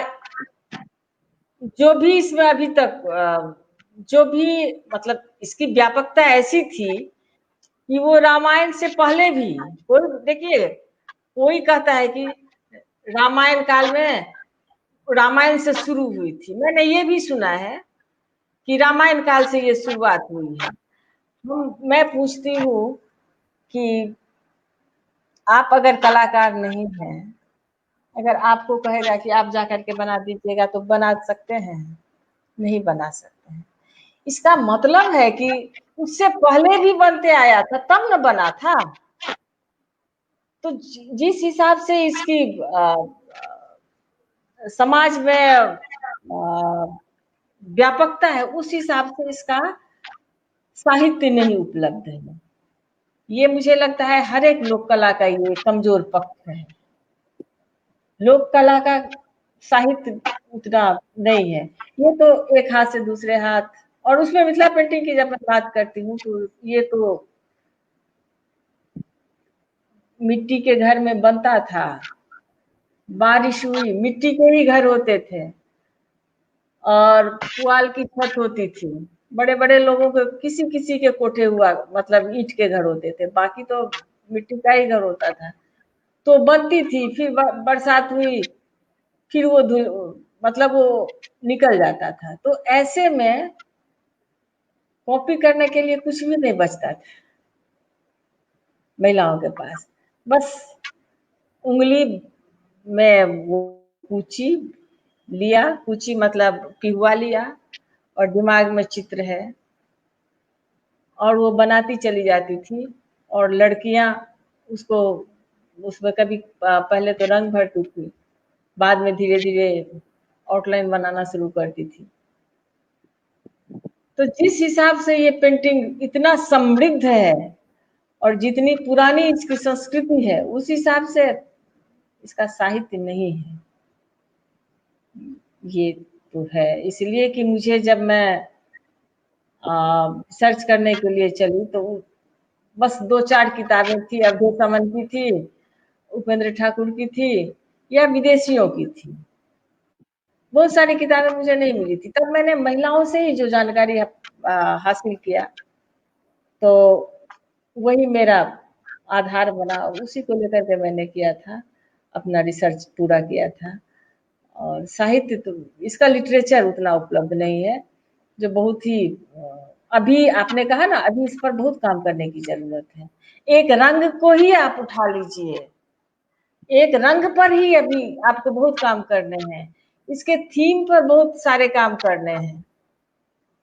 जो भी इसमें अभी तक जो भी मतलब इसकी व्यापकता ऐसी थी कि वो रामायण से पहले भी, कोई देखिए, कोई कहता है कि रामायण काल में, रामायण से शुरू हुई थी। मैंने ये भी सुना है कि रामायण काल से ये शुरुआत हुई है। मैं पूछती हूँ कि आप अगर कलाकार नहीं हैं, अगर आपको कहेगा कि आप जा करके बना दीजिएगा तो बना सकते हैं? नहीं बना सकते हैं। इसका मतलब है कि उससे पहले भी बनते आया था तब न बना था। तो जिस हिसाब से इसकी समाज में व्यापकता है, उस हिसाब से इसका साहित्य नहीं उपलब्ध है। ये मुझे लगता है हर एक लोक कला का ये कमजोर पक्ष है। लोक कला का साहित्य उतना नहीं है। ये तो एक हाथ से दूसरे हाथ, और उसमें मिथिला पेंटिंग की जब मैं बात करती हूँ तो ये तो मिट्टी के घर में बनता था, बारिश हुई, मिट्टी के ही घर होते थे और पुआल की छत होती थी। बड़े बड़े लोगों के किसी किसी के कोठे हुआ मतलब ईंट के घर होते थे, बाकी तो मिट्टी का ही घर होता था। तो बनती थी, फिर बरसात हुई, फिर वो मतलब वो निकल जाता था। तो ऐसे में कॉपी करने के लिए कुछ भी नहीं बचता था महिलाओं के पास। बस उंगली में वो कूची लिया, कूची मतलब पिहुआ लिया, और दिमाग में चित्र है और वो बनाती चली जाती थी। और लड़कियां उसको उसमें कभी पहले तो रंग भरती थी, बाद में धीरे धीरे आउटलाइन बनाना शुरू करती थी। तो जिस हिसाब से ये पेंटिंग इतना समृद्ध है और जितनी पुरानी इसकी संस्कृति है, उस हिसाब से इसका साहित्य नहीं है। ये तो है, इसलिए कि मुझे जब मैं सर्च करने के लिए चली तो बस 2-4 किताबें थी। अवधेश अमन की थी, उपेंद्र ठाकुर की थी, या विदेशियों की थी। बहुत सारी किताबें मुझे नहीं मिली थी। तब मैंने महिलाओं से ही जो जानकारी हासिल किया, तो वही मेरा आधार बना, उसी को लेकर के मैंने किया था, अपना रिसर्च पूरा किया था। और साहित्य तो इसका लिटरेचर उतना उपलब्ध नहीं है, जो बहुत ही अभी आपने कहा ना, अभी इस पर बहुत काम करने की जरूरत है। एक रंग को ही आप उठा लीजिए, एक रंग पर ही अभी आपको बहुत काम करने हैं, इसके थीम पर बहुत सारे काम करने हैं।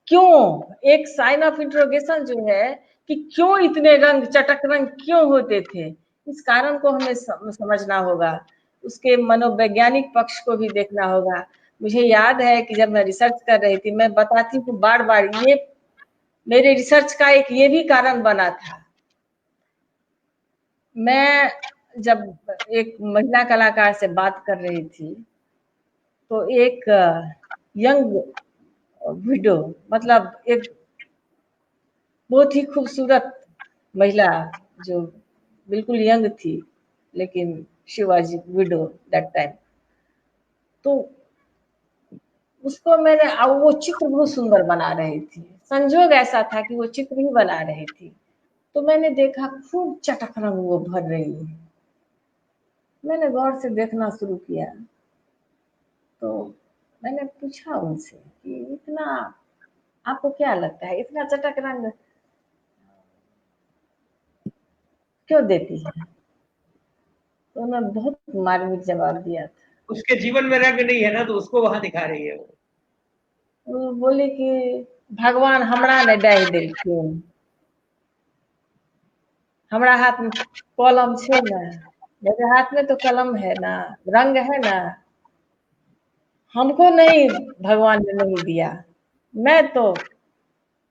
क्यों, एक साइन ऑफ इंट्रोगेशन जो है कि क्यों इतने रंग, चटक रंग क्यों होते थे, इस कारण को हमें समझना होगा, उसके मनोवैज्ञानिक पक्ष को भी देखना होगा। मुझे याद है कि जब मैं रिसर्च कर रही थी, मैं बताती हूँ बार बार, ये मेरे रिसर्च का एक ये भी कारण बना था। मैं जब एक महिला कलाकार से बात कर रही थी, तो एक यंग विडो, मतलब एक बहुत ही खूबसूरत महिला जो बिल्कुल यंग थी, लेकिन she was window that time. तो उसको मैंने, वो चित्र बहुत सुंदर बना रही थी, संजोग ऐसा था कि वो चित्र ही बना रही थी। तो मैंने देखा खूब चटक रंग वो भर रही है। मैंने गौर से देखना शुरू किया, तो मैंने पूछा उनसे कि इतना आपको क्या लगता है, इतना चटक रंग क्यों देती है? तो उन्होंने बहुत मार्मिक जवाब दिया था। उसके जीवन में रंग नहीं है ना, तो उसको वहां दिखा रही है वो बोले कि भगवान हमरा ने डाहि देलखिन, हमरा हाथ में कलम छे ना, मेरे हाथ में तो कलम है ना, रंग है ना, हमको नहीं, भगवान ने नहीं दिया, मैं तो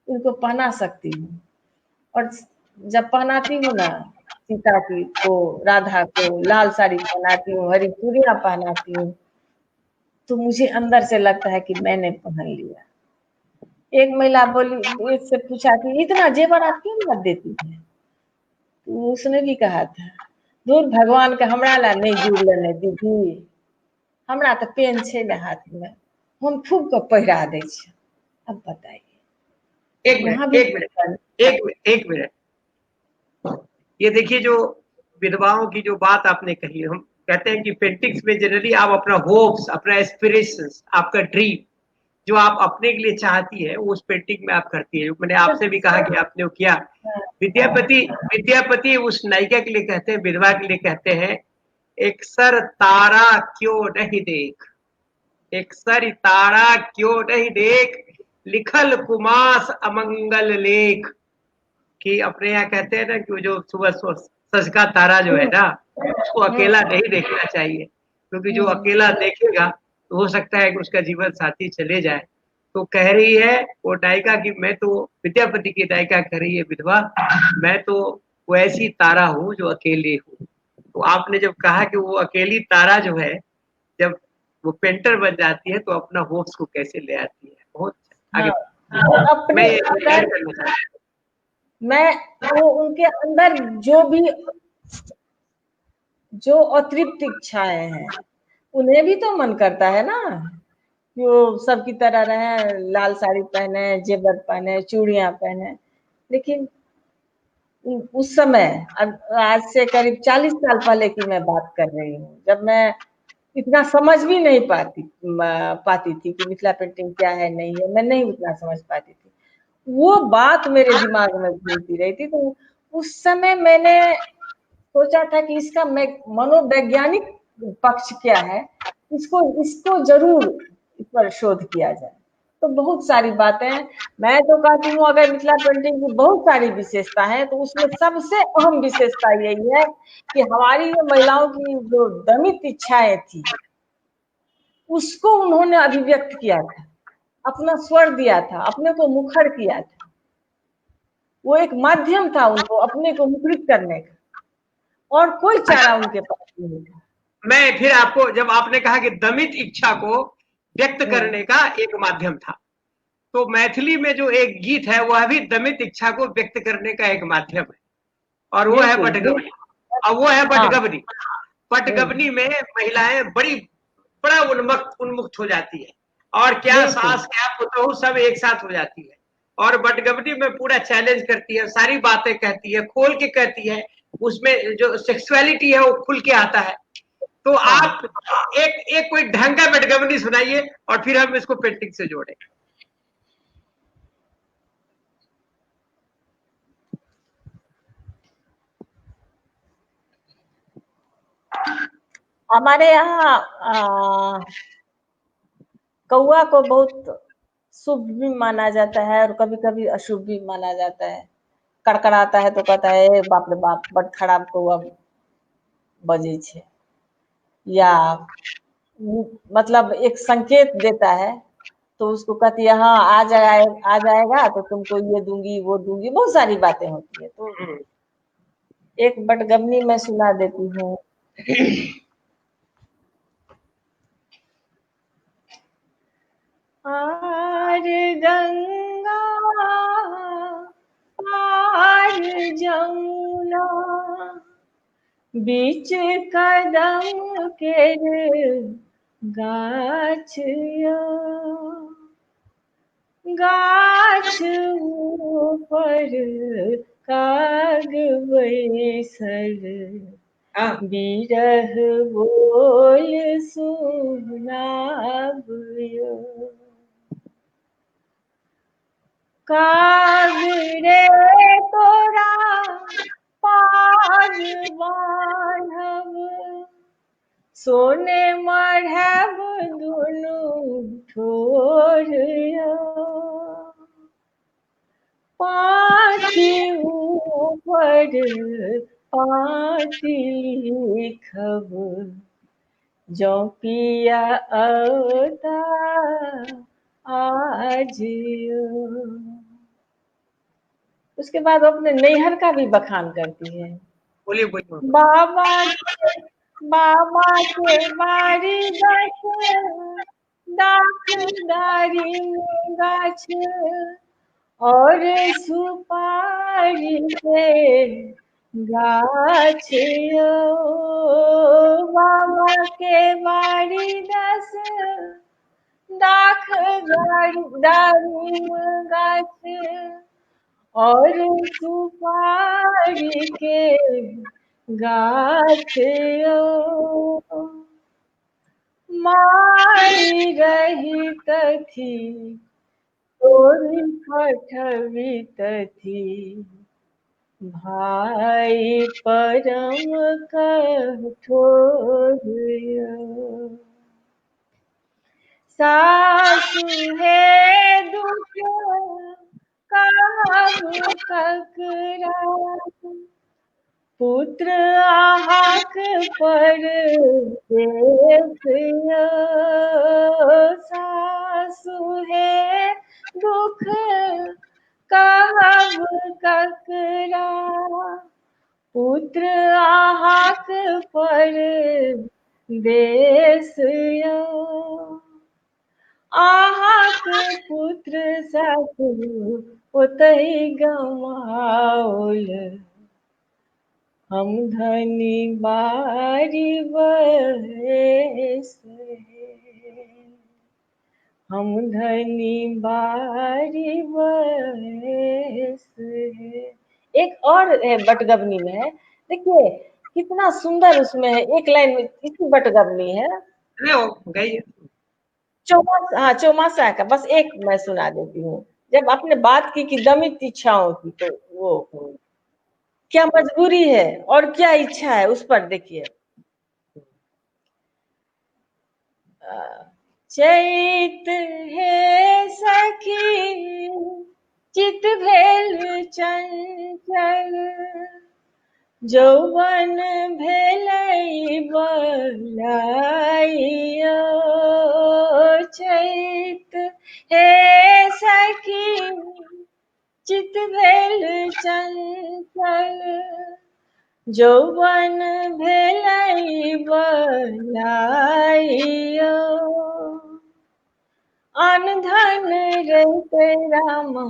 इनको पहना सकती हूँ। और जब पहनाती हूँ ना, सीता की को, राधा को लाल साड़ी पहनाती हूँ, हरी चूड़ियां पहनाती हूँ, तो मुझे अंदर से लगता है कि मैंने पहन लिया। एक महिला बोली, एक से पूछा कि इतना जेवर आप क्यों मत देती है? तो उसने भी कहा था, दूर भगवान के हमरा ला नहीं जुड़ लेने दीदी, हमरा तो पेन छे ना हाथ में, हम खूब को पहिरा दे छे। अब बताइए, एक यहाँ मिनट भी एक मिनट एक मिनट, ये देखिए, जो विधवाओं की जो बात आपने कही, हम कहते हैं कि पेंटिंग्स में जनरली आप अपना होप्स, अपना एस्पिरेशंस, आपका ड्रीम जो आप अपने के लिए चाहती है, वो उस पेंटिंग में आप करती है। मैंने आपसे भी कहा कि आपने वो किया। विद्यापति उस नायिका के लिए कहते हैं, विधवा के लिए कहते हैं एक सर तारा क्यों नहीं देख, एक सर तारा क्यों नहीं देख, लिखल कुमास अमंगल लेख। कि अपने यहाँ कहते हैं ना कि जो सुबह सज का तारा जो है ना, उसको अकेला नहीं देखना चाहिए, क्योंकि जो अकेला देखेगा तो हो सकता है कि उसका जीवन साथी चले जाए। तो कह रही है वो नायिका की, मैं तो विद्यापति की नायिका कह रही है विधवा, मैं तो वैसी तारा हूँ जो अकेली हूँ। तो आपने जब कहा कि वो अकेली तारा जो है, जब वो पेंटर बन जाती है तो अपना होश को कैसे ले आती है। बहुत आगे अपने मैं अंदर, मैं वो उनके अंदर जो अतृप्त इच्छाएं हैं, उन्हें भी तो मन करता है ना कि वो सबकी तरह रहे, लाल साड़ी पहने, जेवर पहने, चूड़ियां पहने। लेकिन उस समय, आज से करीब 40 साल पहले की मैं बात कर रही हूँ, जब मैं इतना समझ भी नहीं पाती थी कि मिथिला पेंटिंग क्या है नहीं है, मैं नहीं उतना समझ पाती थी। वो बात मेरे दिमाग में घूमती रही थी। तो उस समय मैंने सोचा था कि इसका मनोवैज्ञानिक पक्ष क्या है, इसको जरूर इस पर शोध किया जाए। तो बहुत सारी बातें हैं। मैं तो कहती हूँ अगर मिथिला पेंटिंग की बहुत सारी विशेषता है, तो उसमें सबसे अहम विशेषता यही है कि हमारी ये महिलाओं की जो दमित इच्छाएं थी, उसको उन्होंने अभिव्यक्त किया था, अपना स्वर दिया था, अपने को मुखर किया था। वो एक माध्यम था उनको अपने को मुखरित करने का, और कोई चारा उनके पास नहीं था। मैं फिर आपको, जब आपने कहा कि दमित इच्छा को व्यक्त करने का एक माध्यम था, तो मैथिली में जो एक गीत है वह भी दमित इच्छा को व्यक्त करने का एक माध्यम है, और वो है बटगबनी। और वो है बटगबनी। बटगबनी में महिलाएं बड़ा उन्मुक्त हो जाती है, और क्या सास क्या पुतहू सब एक साथ हो जाती है, और बटगबनी में पूरा चैलेंज करती है, सारी बातें कहती है, खोल के कहती है, उसमें जो सेक्सुअलिटी है वो खुल के आता है। तो आप एक कोई ढंग का बटगबनी सुनाइए और फिर हम इसको पेंटिंग से जोड़ें। हमारे यहाँ कौआ को बहुत शुभ भी माना जाता है और कभी कभी अशुभ भी माना जाता है। कड़कड़ाता है तो कहता है बाप रे बाप, बड़ खराब कौआ बजे छे, या मतलब एक संकेत देता है, तो उसको कहती है हाँ आ जाएगा तो तुमको ये दूंगी वो दूंगी, बहुत सारी बातें होती है। तो एक बटगबनी मैं सुना देती हूँ। आर गंगा आर जमुना, बीच कदम के गाछ गाछ ऊपर काग बैसल, बिरह बोल सुनाबियो। काग रे तोरा पाग बाढ़ब, सोने मढ़ब दुनू ठोर, पाँति ऊपर पाँति लिखब, जो पिया अवता आज। उसके बाद वो अपने नैहर का भी बखान करती है। बोलिए बोलिए। बाबा के बारी दाखदारी में गाछ, और सुपारी के गाछ बाबा के बारी दाखदारी में गाछ, और सुपारी के गाछ माई रही तथी तोरी पठवी तथी, भाई परम कठोर सासु है दुख कहब ककरा पुत्र आहाक पर देवयो सासु है दुख कहब ककरा पुत्र आहाक पर देसयो आहाक पुत्र सासु ओतहि गमाओल हम धनी बारी बहेस हम धनी बारी बहेस। एक और है बटगबनी में है, देखिए कितना सुंदर उसमें है, एक लाइन में इसी बटगबनी है। अरे वो गई। चौमासा, हाँ चौमासा का बस एक मैं सुना देती हूँ। जब आपने बात की कि दमित इच्छाओं की, तो वो क्या मजबूरी है और क्या इच्छा है उस पर देखिए। चैत है सखी चित भेल चंचल जौवन भेलै बलाइयो चैत हे सखी चित भेल चंचल जौवन भेलै बलाइयो अन धन रहिते रामा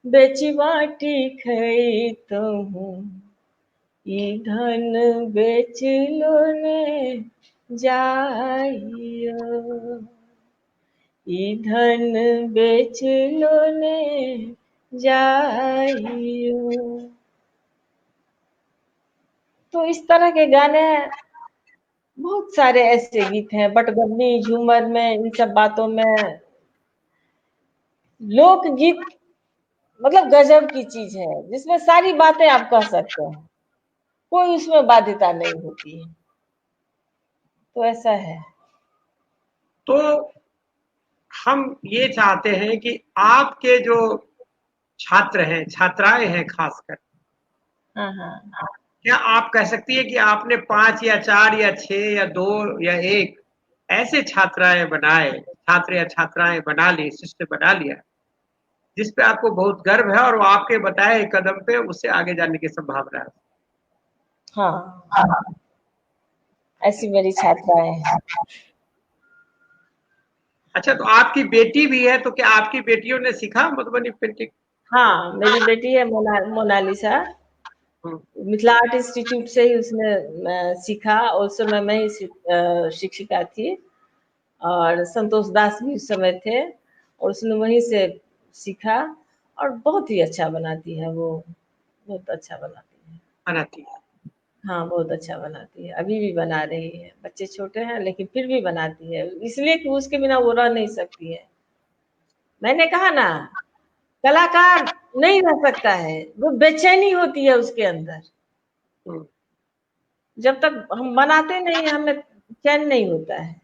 बेची बाटी खैतहु ई धन बेच लो ने जाइयो ई धन बेच लो ने जाइयो। तो इस तरह के गाने बहुत सारे ऐसे गीत हैं बटगबनी झूमर में, इन सब बातों में लोकगीत मतलब गजब की चीज है जिसमें सारी बातें आप कह सकते हैं, कोई उसमें बाध्यता नहीं होती है। तो ऐसा है। तो हम ये चाहते हैं कि आपके जो छात्र हैं, छात्राएं हैं खासकर, हाँ हाँ क्या आप कह सकती है कि आपने 5 या 4 या 6 या 2 या 1 ऐसे छात्राएं बनाए, छात्र या छात्राएं बना ली, शिष्य बना लिया, जिस पे आपको बहुत गर्व है और वो आपके बताए कदम पे उससे आगे जाने की संभावना है? हाँ, ऐसी मेरी छात्राएं हैं। अच्छा, तो आपकी बेटी भी है, तो क्या आपकी बेटियों ने सीखा मधुबनी पेंटिंग? हाँ, मेरी बेटी है मोनालिसा, मिथिला आर्ट इंस्टीट्यूट से ही उसने सीखा। उस समय मैं ही शिक्षिका थी और संतोष दास भी उस समय थे और उसने वहीं से सीखा और बहुत ही अच्छा बनाती है वो, बहुत अच्छा बनाती है। बनाती है। हाँ, बहुत अच्छा बनाती है, अभी भी बना रही है। बच्चे छोटे हैं लेकिन फिर भी बनाती है, इसलिए कि उसके बिना वो रह नहीं सकती है। मैंने कहा ना, कलाकार नहीं रह सकता है, वो बेचैनी होती है उसके अंदर। जब तक हम बनाते नहीं हमें चैन नहीं होता है।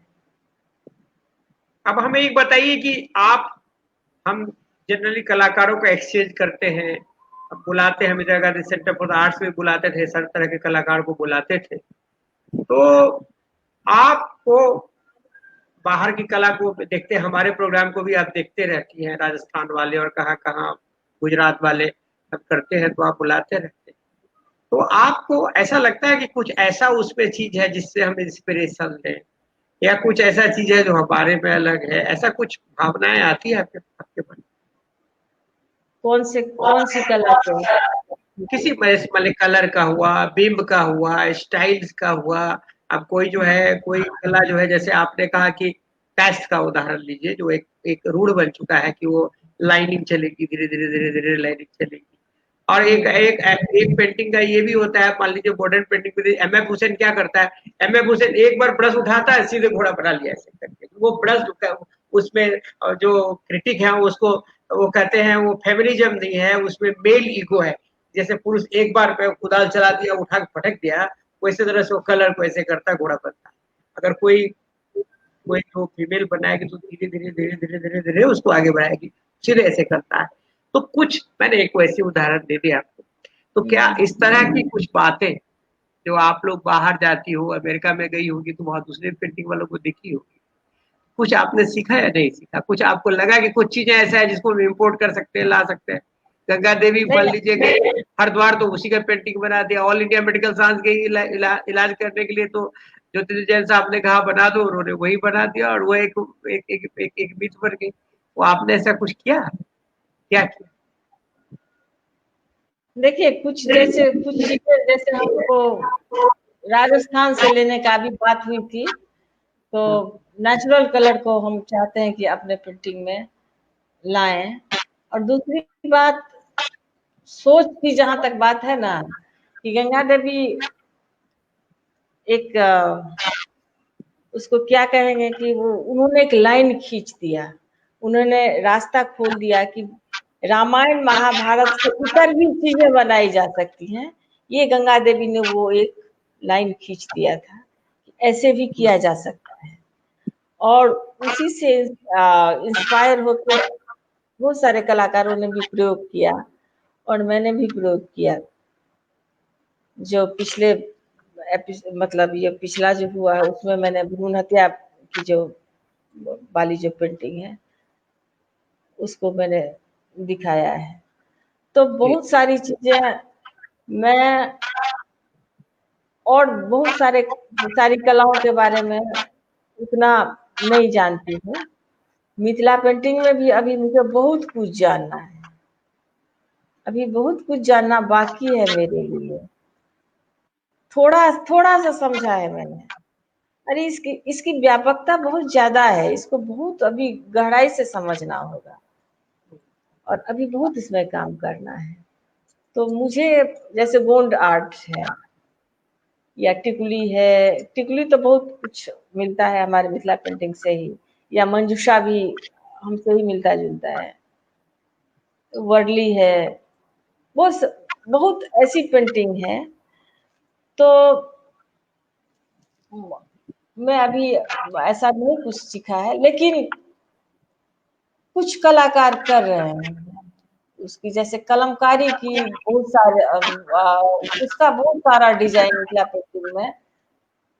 अब हमें एक बताइए कि हम जनरली कलाकारों को एक्सचेंज करते हैं, अब बुलाते हैं, हमें जगह सेंटर फॉर आर्ट्स में बुलाते थे, सर तरह के कलाकार को बुलाते थे। तो आपको बाहर की कला को देखते, हमारे प्रोग्राम को भी आप देखते रहती हैं, राजस्थान वाले और कहाँ गुजरात वाले सब करते हैं, तो आप बुलाते रहते हैं। तो आपको ऐसा लगता है कि कुछ ऐसा उसमें चीज है जिससे हम इंस्पिरेशन लें, या कुछ ऐसा चीज है जो हमारे में अलग है, ऐसा कुछ भावनाएं आती है आपके मन? कौन सी कला को? किसी मतलब कलर का हुआ, बिंब का हुआ, स्टाइल्स का हुआ। अब कोई जो है, कोई कला जो है, जैसे आपने कहा कि पेस्ट का उदाहरण लीजिए, जो एक रूढ़ बन चुका है कि वो लाइनिंग चलेगी, धीरे धीरे लाइनिंग चलेगी। और एक पेंटिंग का ये भी होता है, मान लीजिए मॉडर्न पेंटिंग में एमएफ हुसैन क्या करता है, एमएफ हुसैन एक बार ब्रश उठाता है, सीधे घोड़ा बना लिया ऐसे करके। वो ब्रश उसमें जो क्रिटिक है उसको वो कहते हैं वो फेमिनिज्म नहीं है, उसमें मेल ईगो है, जैसे पुरुष एक बार पे कुदाल चला दिया, उठा के पटक दिया, वैसे तरह से वो कलर को ऐसे करता घोड़ा बनता है। अगर कोई कोई जो फीमेल बनाएगी तो धीरे धीरे धीरे धीरे धीरे धीरे उसको आगे बढ़ाएगी, सिर्फ ऐसे करता है। तो कुछ मैंने एक वैसी उदाहरण दे दिया आपको। तो क्या इस तरह की कुछ बातें जो आप लोग बाहर जाती हो, अमेरिका में गई होगी तो वहां दूसरे पेंटिंग वालों को देखी होगी, कुछ आपने सीखा या नहीं सीखा? कुछ आपको लगा कि कुछ चीजें ऐसा है जिसको हम इम्पोर्ट कर सकते हैं, ला सकते हैं? गंगा देवी मान लीजिए गई हरिद्वार तो उसी का पेंटिंग बना दिया। ऑल इंडिया मेडिकल साइंस गई इलाज करने के लिए, तो ज्योतिष जैन साहब ने कहा बना दो, उन्होंने वही बना दिया और वो एक मिथ बन गई। वो आपने ऐसा कुछ किया? क्या किया? देखिए कुछ चीजें जैसे हमको राजस्थान से लेने का भी बात हुई थी, तो नेचुरल कलर को हम चाहते हैं कि अपने पेंटिंग में लाएं। और दूसरी बात, सोच की जहां तक बात है ना, कि गंगा देवी एक उसको क्या कहेंगे कि वो उन्होंने एक लाइन खींच दिया, उन्होंने रास्ता खोल दिया कि रामायण महाभारत से ऊपर भी चीजें बनाई जा सकती हैं। ये गंगा देवी ने वो एक लाइन खींच दिया था, ऐसे भी किया जा सकता है। और उसी से इंस्पायर होकर बहुत सारे कलाकारों ने भी प्रयोग किया और मैंने भी प्रयोग किया। जो पिछले मतलब ये पिछला जो हुआ है उसमें मैंने भ्रूण हत्या की जो वाली जो पेंटिंग है उसको मैंने दिखाया है। तो बहुत सारी चीजें मैं और बहुत सारी कलाओं के बारे में उतना नहीं जानती हूँ। मिथिला पेंटिंग में भी अभी मुझे बहुत कुछ जानना है, अभी बहुत कुछ जानना बाकी है मेरे लिए। थोड़ा सा समझा है मैंने। अरे इसकी व्यापकता बहुत ज्यादा है, इसको बहुत अभी गहराई से समझना होगा और अभी बहुत इसमें काम करना है। तो मुझे जैसे गोंड आर्ट है या टिकुली है, टिकुली तो बहुत कुछ मिलता है हमारे मिथिला पेंटिंग से ही, या मंजूषा भी हमसे ही मिलता जुलता है, वर्ली है, बहुत ऐसी पेंटिंग है। तो मैं अभी ऐसा नहीं कुछ सीखा है, लेकिन कुछ कलाकार कर रहे हैं उसकी, जैसे कलमकारी की बहुत सारे उसका बहुत सारा डिजाइन मिथिला पेंटिंग में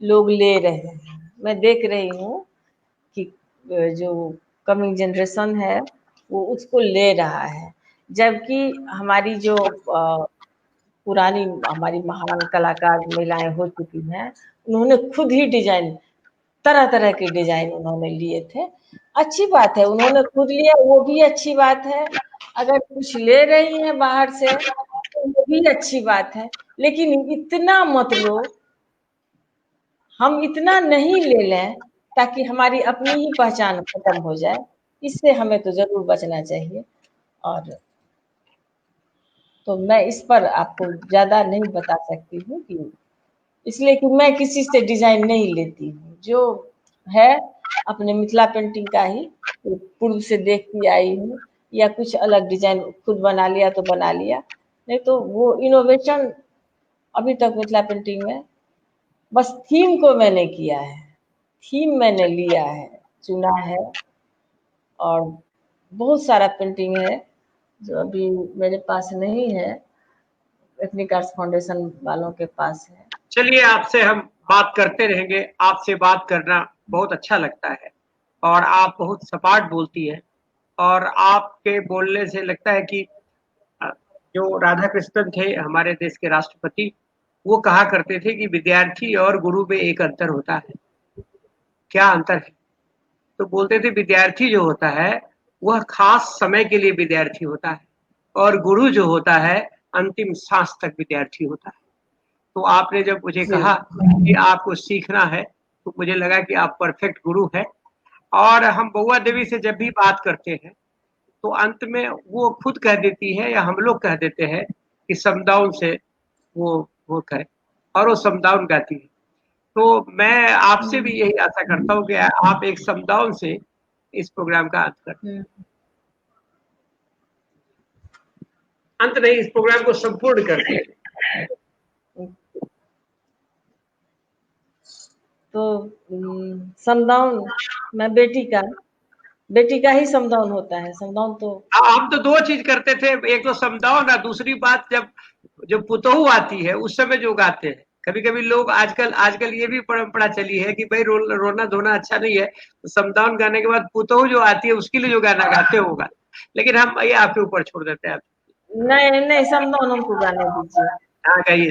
लोग ले रहे हैं। मैं देख रही हूँ कि जो कमिंग जनरेशन है वो उसको ले रहा है, जबकि हमारी जो पुरानी हमारी महान कलाकार महिलाएं हो चुकी हैं, उन्होंने खुद ही डिजाइन तरह तरह के डिजाइन उन्होंने लिए थे। अच्छी बात है, उन्होंने खुद लिया, वो भी अच्छी बात है। अगर कुछ ले रही हैं बाहर से तो वो भी अच्छी बात है, लेकिन इतना मत लो, हम इतना नहीं ले लें ताकि हमारी अपनी ही पहचान खत्म हो जाए। इससे हमें तो जरूर बचना चाहिए। और तो मैं इस पर आपको ज्यादा नहीं बता सकती हूँ कि इसलिए कि मैं किसी से डिजाइन नहीं लेती हूँ, जो है अपने मिथिला पेंटिंग का ही पूर्व से देखती आई हूँ, या कुछ अलग डिजाइन खुद बना लिया तो बना लिया, नहीं तो वो इनोवेशन अभी तक मिथिला पेंटिंग में बस थीम को मैंने किया है, थीम मैंने लिया है, चुना है। और बहुत सारा पेंटिंग है जो अभी मेरे पास नहीं है, एथनिक आर्ट्स फाउंडेशन वालों के पास है। चलिए, आपसे हम बात करते रहेंगे। आपसे बात करना बहुत अच्छा लगता है और आप बहुत सपाट बोलती है, और आपके बोलने से लगता है कि जो राधा कृष्णन थे हमारे देश के राष्ट्रपति, वो कहा करते थे कि विद्यार्थी और गुरु में एक अंतर होता है। क्या अंतर है? तो बोलते थे विद्यार्थी जो होता है वह खास समय के लिए विद्यार्थी होता है, और गुरु जो होता है अंतिम सांस तक विद्यार्थी होता है। तो आपने जब मुझे कहा कि आपको सीखना है, तो मुझे लगा कि आप परफेक्ट गुरु हैं। और हम बउआ देवी से जब भी बात करते हैं तो अंत में वो खुद कह देती है या हम लोग कह देते हैं कि समडाउन से वो कहे, और वो समडाउन गाती है। तो मैं आपसे भी यही आशा करता हूँ कि आप एक समडाउन से इस प्रोग्राम का अंत करें। अंत नहीं, इस प्रोग्राम को संपूर्ण करते हैं। तो समदाउन मैं बेटी का ही समदाउन होता है। समदाउन तो हम तो दो चीज करते थे, एक तो समदाउन और दूसरी बात जब पुतोहू आती है उस समय जो गाते हैं। कभी कभी लोग आजकल ये भी परंपरा चली है कि भाई रोना धोना अच्छा नहीं है, तो समदाउन गाने के बाद पुतोहू जो आती है उसके लिए जो गाना गाते होगा, लेकिन हम ये आपके ऊपर छोड़ देते हैं। नहीं नहीं, समदाउन हमको गाने दीजिए। हाँ गाइए।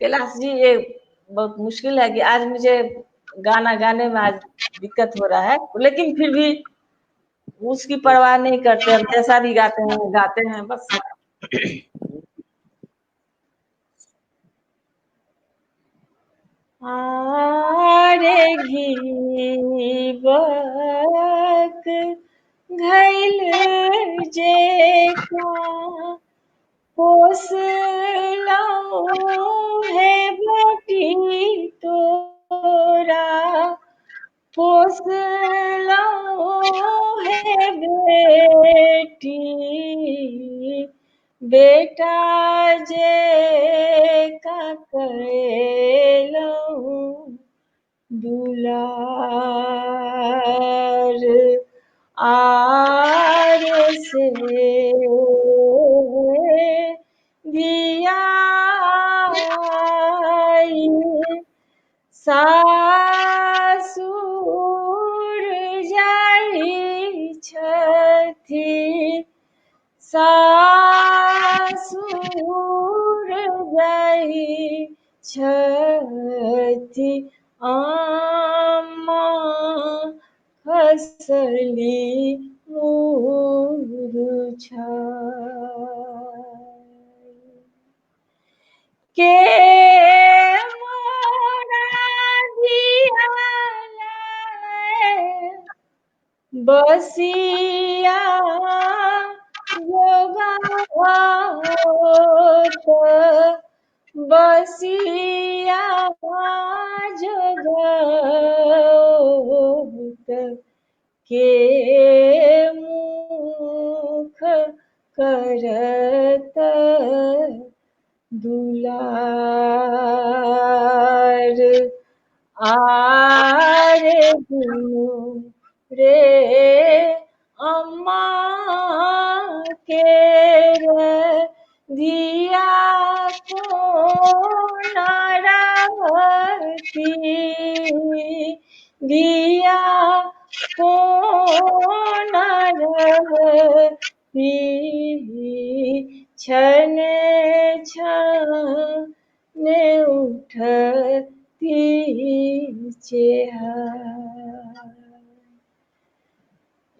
कैलाश जी, ये बहुत मुश्किल है कि आज मुझे गाना गाने में आज दिक्कत हो रहा है, लेकिन फिर भी उसकी परवाह नहीं करते, हम जैसा भी गाते हैं बस। आरे घीबक घैल जेका पोसलौ है बेटी तोरा, पोसलौ है बेटी, बेटा जे का करेलौ दुलार, आर से दिया सासुर जाई छथि, सासुर जाई छथि, आमा खसली मूर्छा, के मोरा दियाले बसिया जोगावत, बसिया जोगावत, के मुख करत दुलार, आरे दुनु रे अम्मा के दिया को नारावती, दिया को नारावती, छने छने उठती चेहरा।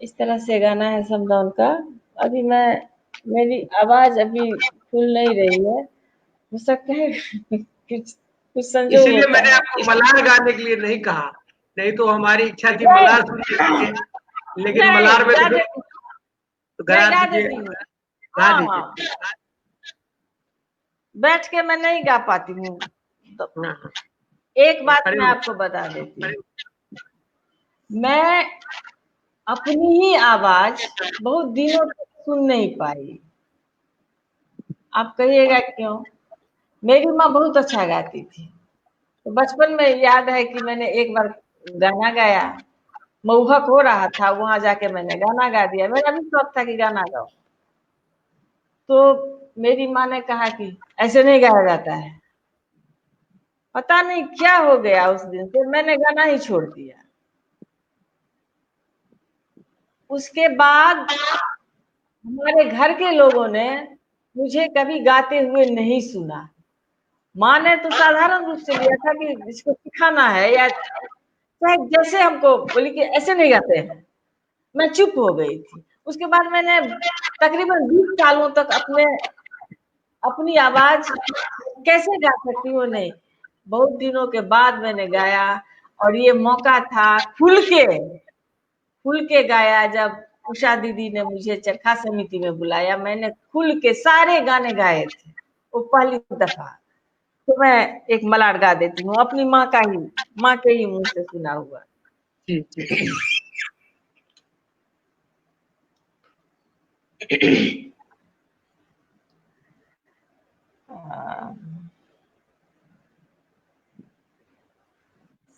इस तरह से गाना है समदाउन का। अभी मेरी आवाज अभी खुल नहीं रही है, हो सकता है कुछ संजोग इसीलिए होता मैंने है। आपको मलार गाने के लिए नहीं कहा, नहीं तो हमारी इच्छा थी नहीं मलार सुनने के लिए, लेकिन नहीं, मलार में गा तो देती गा गा दीजिए, देती हूँ। गा हाँ, दीजिए। बैठ के मैं नहीं गा पाती हूँ। तो हाँ, एक बात खड़ी मैं हो। आपको बता देती हूँ, मैं अपनी ही आवाज बहुत दिनों तक सुन नहीं पाई। आप कहिएगा क्यों? मेरी माँ बहुत अच्छा गाती थी, तो बचपन में याद है कि मैंने एक बार गाना गाया, मऊहक हो रहा था, वहां जाके मैंने गाना गा दिया। मेरा भी शौक था कि गाना गाओ, तो मेरी माँ ने कहा कि ऐसे नहीं गाया जाता है। पता नहीं क्या हो गया, उस दिन से मैंने गाना ही छोड़ दिया। उसके बाद हमारे घर के लोगों ने मुझे कभी गाते हुए नहीं सुना। माँ ने तो साधारण रूप से लिया था कि इसको सिखाना है, या चाहे जैसे हमको बोली कि ऐसे नहीं गाते हैं। मैं चुप हो गई थी। उसके बाद मैंने तकरीबन 20 सालों तक अपनी आवाज कैसे गा सकती हूँ, नहीं, बहुत दिनों के बाद मैंने गाया, और ये मौका था खुल के गाया। जब उषा दीदी ने मुझे चरखा समिति में बुलाया, मैंने खुल के सारे गाने गाए थे, वो पहली दफा। तो मैं एक मलार गा देती हूँ, अपनी माँ के ही मुंह से सुना हुआ। जी, जी।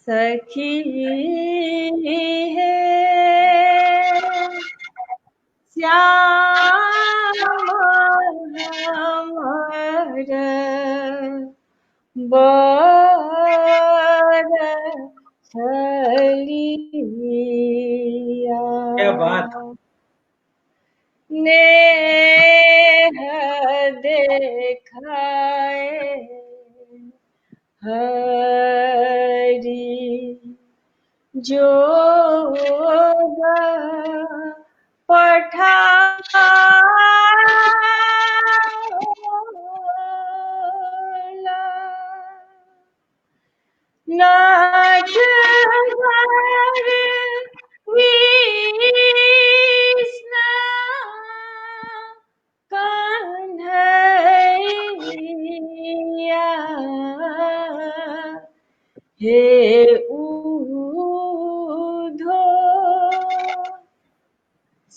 सखी है श्याम हमर बर छलिया। क्या बात। नेह देखाए हरि जोग पठाला। नटवर कृष्ण कन्हैया हे उधो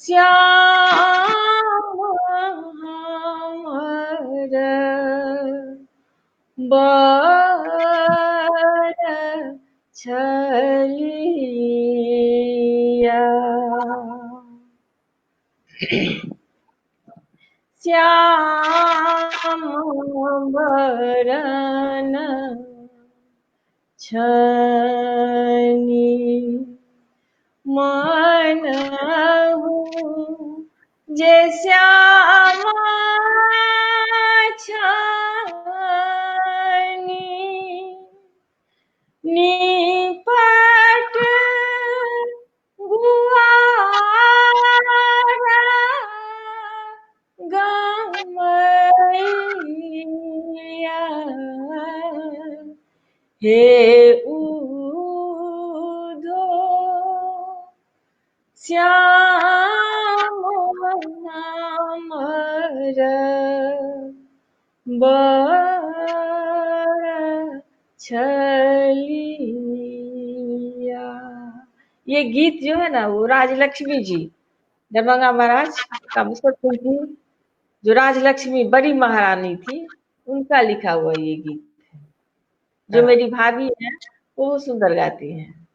श्याम हमर बर छलिया। श्याम बरन छनी मनहु जे श्यामा छनी। निपट गुआरा गमैया हे उधो श्याम हमर बर छलिया। ये गीत जो है ना वो राजलक्ष्मी जी दरभंगा महाराज का मुसलसल थी, जो राजलक्ष्मी बड़ी महारानी थी, उनका लिखा हुआ ये गीत है। जो मेरी भाभी है वो बहुत सुंदर गाती हैं।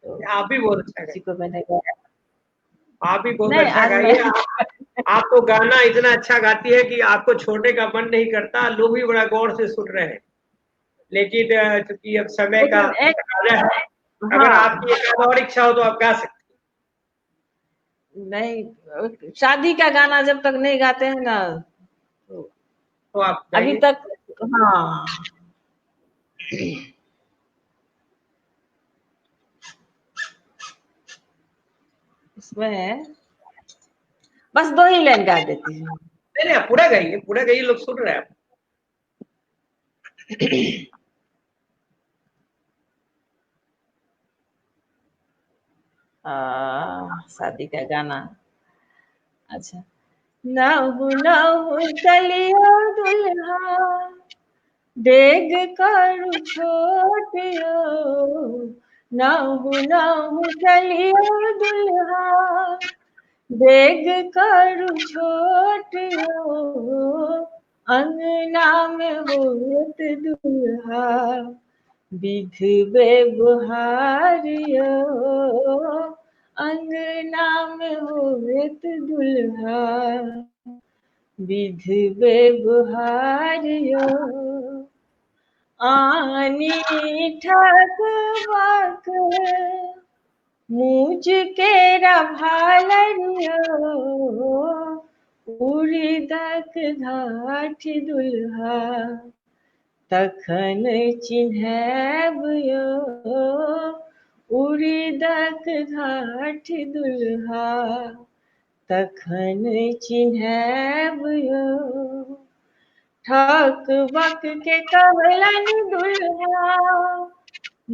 तो आप भी बहुत अच्छा किसी गाइए। को मैंने गाया आप भी बहुत नहीं, अच्छा आज गाइए। मैं आप तो गाना इतना अच्छा गाती है कि आपको छोड़ने का मन नहीं करता। लोग भी बड़ा गौर से सुन रहे हैं, लेकिन चूंकि अब समय का लेकिन एक तकाजा है, अगर हाँ आपकी एक और इच्छा हो तो आप गा सकते नहीं, शादी का गाना जब तक नहीं गाते हैं ना तो तो आप अभी गाइए। तक। हाँ इसमें बस 2 ही लाइन गा देती हूँ। नहीं नहीं, आप पूरा गाइए, पूरा गाइए, लोग सुन रहे हैं। शादी का गाना। अच्छा। नहु नहु चलियो दुल्हा डेग करू छोटियो। नहु नहु चलियो दुल्हा डेग करू छोटियो। अंगना में होत दुल्हा विध व्यवहारियो। अंगना में होत दुल्हा विध व्यवहारियो। आनी ठगवाक मुझ केरा भालरियो। उड़ीदक घाटी दुल्हा तखन चिन्हैबयो। उड़ीदक घाटी दुल्हा तखन चिन्हैबयो। ठक बक के कहलन दुल्हा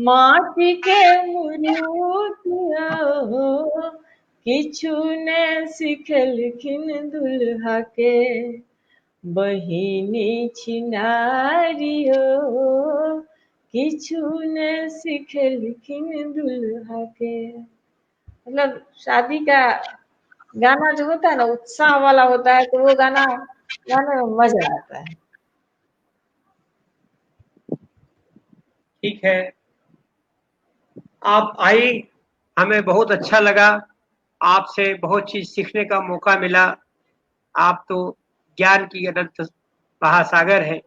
माटी के मुरुतिया। किछु ने सिखेलखिन दुल्हा के बहिनी छिनारियो। किछु ने सिखेलखिन दुल्हा के। मतलब शादी का गाना जो होता है ना उत्साह वाला होता है, तो वो गाना गाने में मजा आता है। ठीक है, आप आई, हमें बहुत अच्छा लगा, आपसे बहुत चीज सीखने का मौका मिला। आप तो ज्ञान की अनंत महासागर है,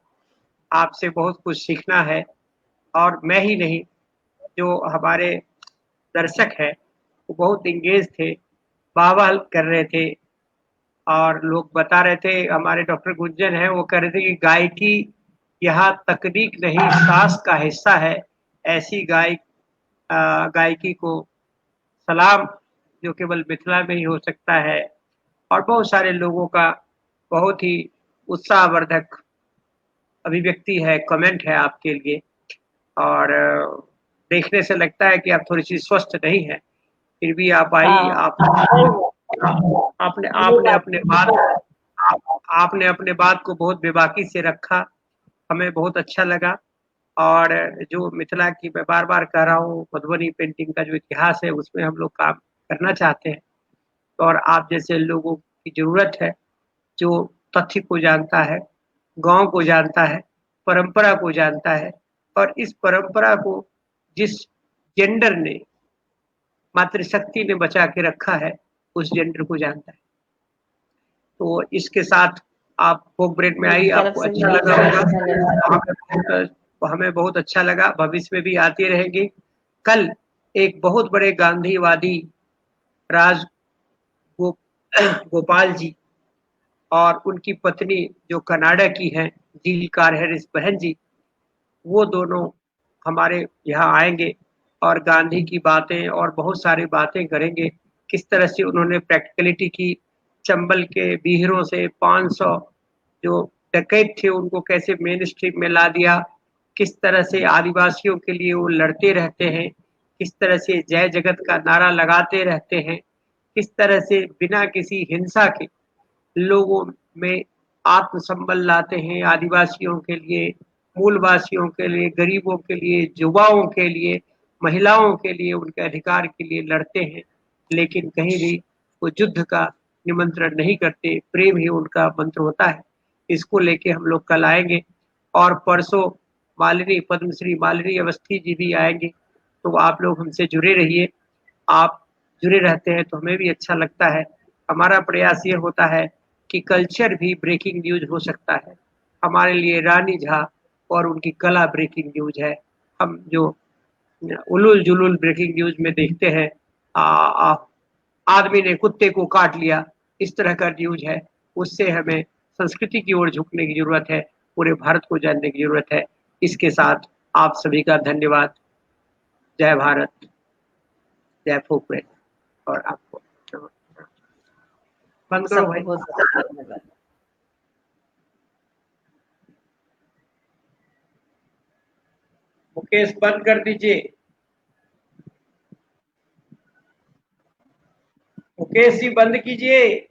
आपसे बहुत कुछ सीखना है। और मैं ही नहीं, जो हमारे दर्शक है वो बहुत इंगेज थे, वाह कर रहे थे। और लोग बता रहे थे, हमारे डॉक्टर गुंजन है वो कह रहे थे कि गायकी यहाँ तकनीक नहीं सांस का हिस्सा है। ऐसी गायकी को सलाम, जो केवल मिथिला में ही हो सकता है। और बहुत सारे लोगों का बहुत ही उत्साहवर्धक अभिव्यक्ति है, कमेंट है आपके लिए। और देखने से लगता है कि आप थोड़ी सी स्वस्थ नहीं है, फिर भी आप आई। हाँ, आप सही बात। आपने ये आपने बात अपने बात आपने अपने बात को बहुत बेबाकी से रखा, हमें बहुत अच्छा लगा। और जो मिथिला की मैं बार बार कह रहा हूँ, मधुबनी पेंटिंग का जो इतिहास है उसमें हम लोग काम करना चाहते हैं। और आप जैसे लोगों की जरूरत है, जो तथ्य को जानता है, गांव को जानता है, परंपरा को जानता है। और इस परंपरा को जिस जेंडर ने, मातृशक्ति ने बचा के रखा है, उस जेंडर को जानता है। तो इसके साथ आप फोक ब्रेड में आई, मेरी तरफ आपको से भी अच्छा लगा आपको होगा। धन्यवाद। हमें बहुत अच्छा लगा, भविष्य में भी आती रहेंगी। कल एक बहुत बड़े गांधीवादी राज गो, गोपाल जी और उनकी पत्नी जो कनाडा की हैं, जील कार हैरिस बहन जी, वो दोनों हमारे यहाँ आएंगे और गांधी की बातें और बहुत सारी बातें करेंगे। किस तरह से उन्होंने प्रैक्टिकलिटी की, चंबल के बीहरों से 500 जो डकैत थे उनको कैसे मेन स्ट्रीम में ला दिया, किस तरह से आदिवासियों के लिए वो लड़ते रहते हैं, किस तरह से जय जगत का नारा लगाते रहते हैं, किस तरह से बिना किसी हिंसा के लोगों में आत्मसंबल लाते हैं, आदिवासियों के लिए, मूलवासियों के लिए, गरीबों के लिए, युवाओं के लिए, महिलाओं के लिए, उनके अधिकार के लिए लड़ते हैं। लेकिन कहीं भी वो युद्ध का निमंत्रण नहीं करते, प्रेम ही उनका मंत्र होता है। इसको लेके हम लोग कल आएंगे। और परसों मालिनी, पद्मश्री मालिनी अवस्थी जी भी आएंगे। तो आप लोग हमसे जुड़े रहिए, आप जुड़े रहते हैं तो हमें भी अच्छा लगता है। हमारा प्रयास ये होता है कि कल्चर भी ब्रेकिंग न्यूज हो सकता है। हमारे लिए रानी झा और उनकी कला ब्रेकिंग न्यूज है। हम जो उलूल जुलूल ब्रेकिंग न्यूज में देखते हैं, आ, आ, आदमी ने कुत्ते को काट लिया, इस तरह का न्यूज है। उससे हमें संस्कृति की ओर झुकने की जरूरत है, पूरे भारत को जानने की जरूरत है। इसके साथ आप सभी का धन्यवाद। जय भारत, जय फोकरे। और आपको बंद करो सबको भाई। बहुत बहुत धन्यवाद। मुकेश बंद कर दीजिए। मुकेश जी बंद कीजिए।